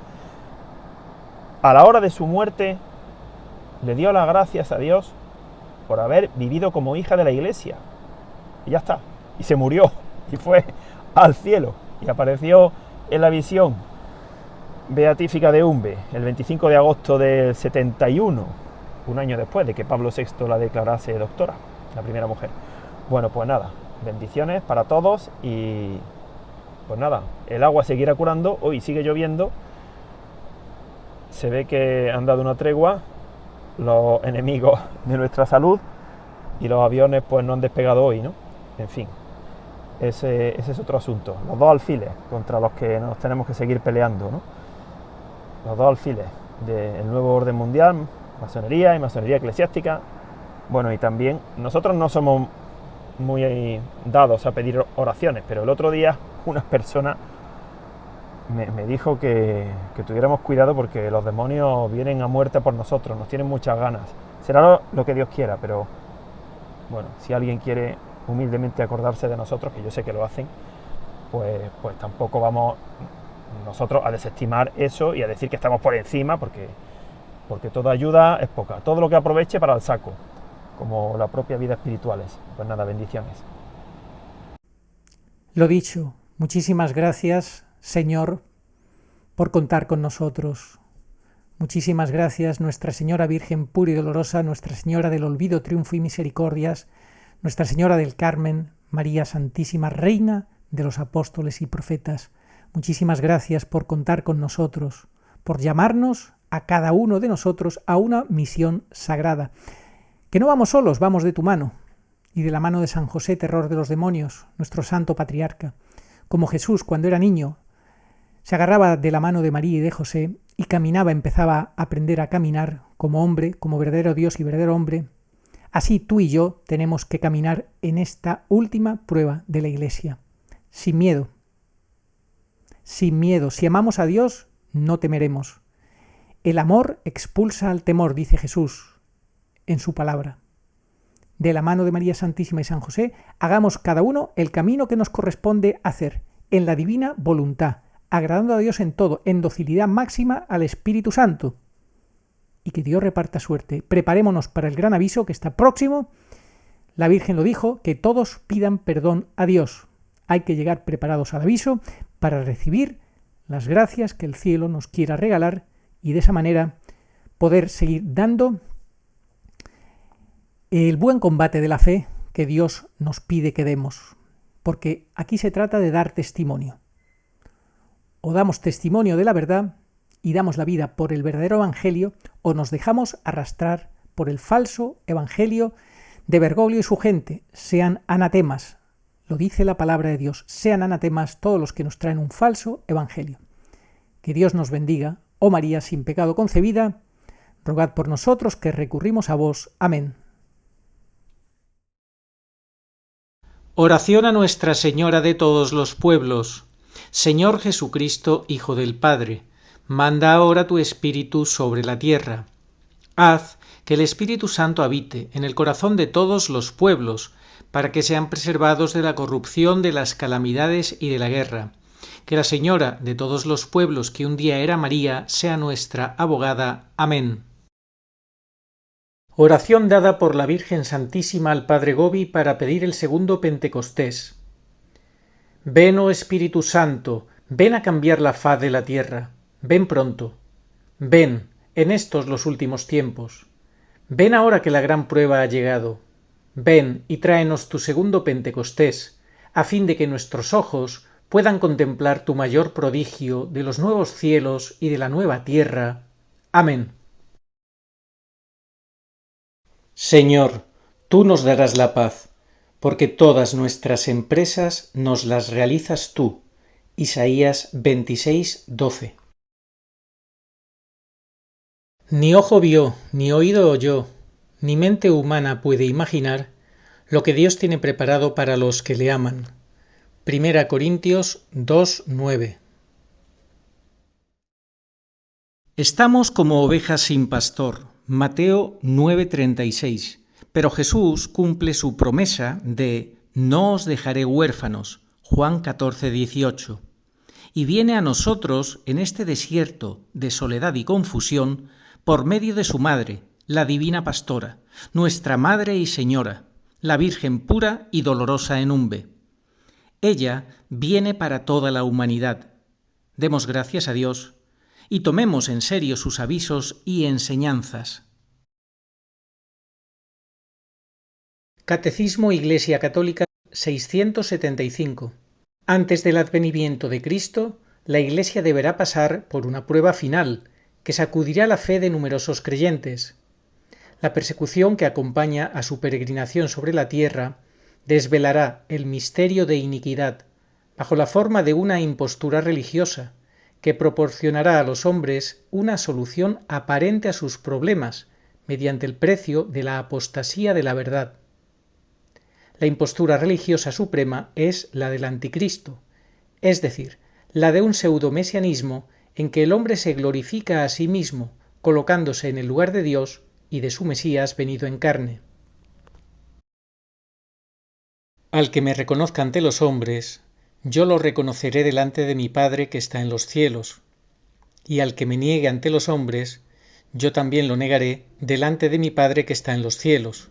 a la hora de su muerte le dio las gracias a Dios por haber vivido como hija de la Iglesia, y ya está, y se murió, y fue al cielo, y apareció en la visión beatífica de Umbe, el 25 de agosto del 71, un año después de que Pablo VI la declarase doctora, la primera mujer. Bueno, pues nada, bendiciones para todos, y pues nada, el agua seguirá curando. Hoy sigue lloviendo, se ve que han dado una tregua los enemigos de nuestra salud, y los aviones pues no han despegado hoy, ¿no? En fin, ese es otro asunto. Los dos alfiles contra los que nos tenemos que seguir peleando, ¿no? Los dos alfiles del nuevo orden mundial, masonería y masonería eclesiástica, Bueno, y también nosotros no somos muy dados a pedir oraciones, pero el otro día una persona me dijo que tuviéramos cuidado porque los demonios vienen a muerte por nosotros, nos tienen muchas ganas. Será lo que Dios quiera, pero bueno, si alguien quiere humildemente acordarse de nosotros, que yo sé que lo hacen, pues tampoco vamos nosotros a desestimar eso y a decir que estamos por encima, porque toda ayuda es poca, todo lo que aproveche para el saco, como la propia vida espiritual es. Pues nada, bendiciones. Lo dicho, muchísimas gracias, Señor, por contar con nosotros. Muchísimas gracias, Nuestra Señora Virgen pura y dolorosa, Nuestra Señora del Olvido, Triunfo y Misericordias, Nuestra Señora del Carmen, María Santísima, Reina de los Apóstoles y Profetas. Muchísimas gracias por contar con nosotros, por llamarnos a cada uno de nosotros a una misión sagrada. Que no vamos solos, vamos de tu mano, y de la mano de San José, terror de los demonios, nuestro santo patriarca. Como Jesús, cuando era niño, se agarraba de la mano de María y de José y caminaba, empezaba a aprender a caminar como hombre, como verdadero Dios y verdadero hombre. Así tú y yo tenemos que caminar en esta última prueba de la Iglesia, sin miedo. Sin miedo. Si amamos a Dios, no temeremos. El amor expulsa al temor, dice Jesús en su palabra. De la mano de María Santísima y San José, hagamos cada uno el camino que nos corresponde hacer, en la divina voluntad, agradando a Dios en todo, en docilidad máxima al Espíritu Santo. Y que Dios reparta suerte. Preparémonos para el gran aviso que está próximo. La Virgen lo dijo, que todos pidan perdón a Dios. Hay que llegar preparados al aviso para recibir las gracias que el cielo nos quiera regalar y de esa manera poder seguir dando el buen combate de la fe que Dios nos pide que demos. Porque aquí se trata de dar testimonio. O damos testimonio de la verdad y damos la vida por el verdadero evangelio, o nos dejamos arrastrar por el falso evangelio de Bergoglio y su gente. Sean anatemas, lo dice la palabra de Dios, sean anatemas todos los que nos traen un falso evangelio. Que Dios nos bendiga. Oh María, sin pecado concebida, rogad por nosotros que recurrimos a vos. Amén. Oración a Nuestra Señora de todos los pueblos. Señor Jesucristo, Hijo del Padre, manda ahora tu Espíritu sobre la tierra. Haz que el Espíritu Santo habite en el corazón de todos los pueblos, para que sean preservados de la corrupción, de las calamidades y de la guerra. Que la Señora de todos los pueblos, que un día era María, sea nuestra abogada. Amén. Oración dada por la Virgen Santísima al Padre Gobi para pedir el segundo Pentecostés. Ven, oh Espíritu Santo, ven a cambiar la faz de la tierra. Ven pronto. Ven, en estos los últimos tiempos. Ven ahora que la gran prueba ha llegado. Ven y tráenos tu segundo Pentecostés, a fin de que nuestros ojos puedan contemplar tu mayor prodigio de los nuevos cielos y de la nueva tierra. Amén. Señor, tú nos darás la paz, porque todas nuestras empresas nos las realizas tú. Isaías 26:12. Ni ojo vio, ni oído oyó, ni mente humana puede imaginar lo que Dios tiene preparado para los que le aman. 1 Corintios 2:9. Estamos como ovejas sin pastor. Mateo 9:36. Pero Jesús cumple su promesa de «No os dejaré huérfanos», Juan 14:18, y viene a nosotros en este desierto de soledad y confusión por medio de su Madre, la Divina Pastora, nuestra Madre y Señora, la Virgen pura y dolorosa en Umbe. Ella viene para toda la humanidad. Demos gracias a Dios y tomemos en serio sus avisos y enseñanzas. Catecismo Iglesia Católica 675. Antes del advenimiento de Cristo, la Iglesia deberá pasar por una prueba final que sacudirá la fe de numerosos creyentes. La persecución que acompaña a su peregrinación sobre la tierra desvelará el misterio de iniquidad bajo la forma de una impostura religiosa que proporcionará a los hombres una solución aparente a sus problemas mediante el precio de la apostasía de la verdad. La impostura religiosa suprema es la del anticristo, es decir, la de un pseudomesianismo en que el hombre se glorifica a sí mismo, colocándose en el lugar de Dios y de su Mesías venido en carne. Al que me reconozca ante los hombres, yo lo reconoceré delante de mi Padre que está en los cielos, y al que me niegue ante los hombres, yo también lo negaré delante de mi Padre que está en los cielos.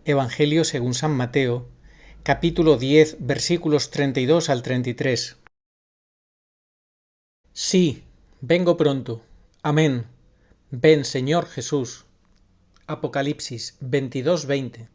Evangelio según San Mateo, capítulo 10, versículos 32 al 33. Sí, vengo pronto. Amén. Ven, Señor Jesús. Apocalipsis 22:20.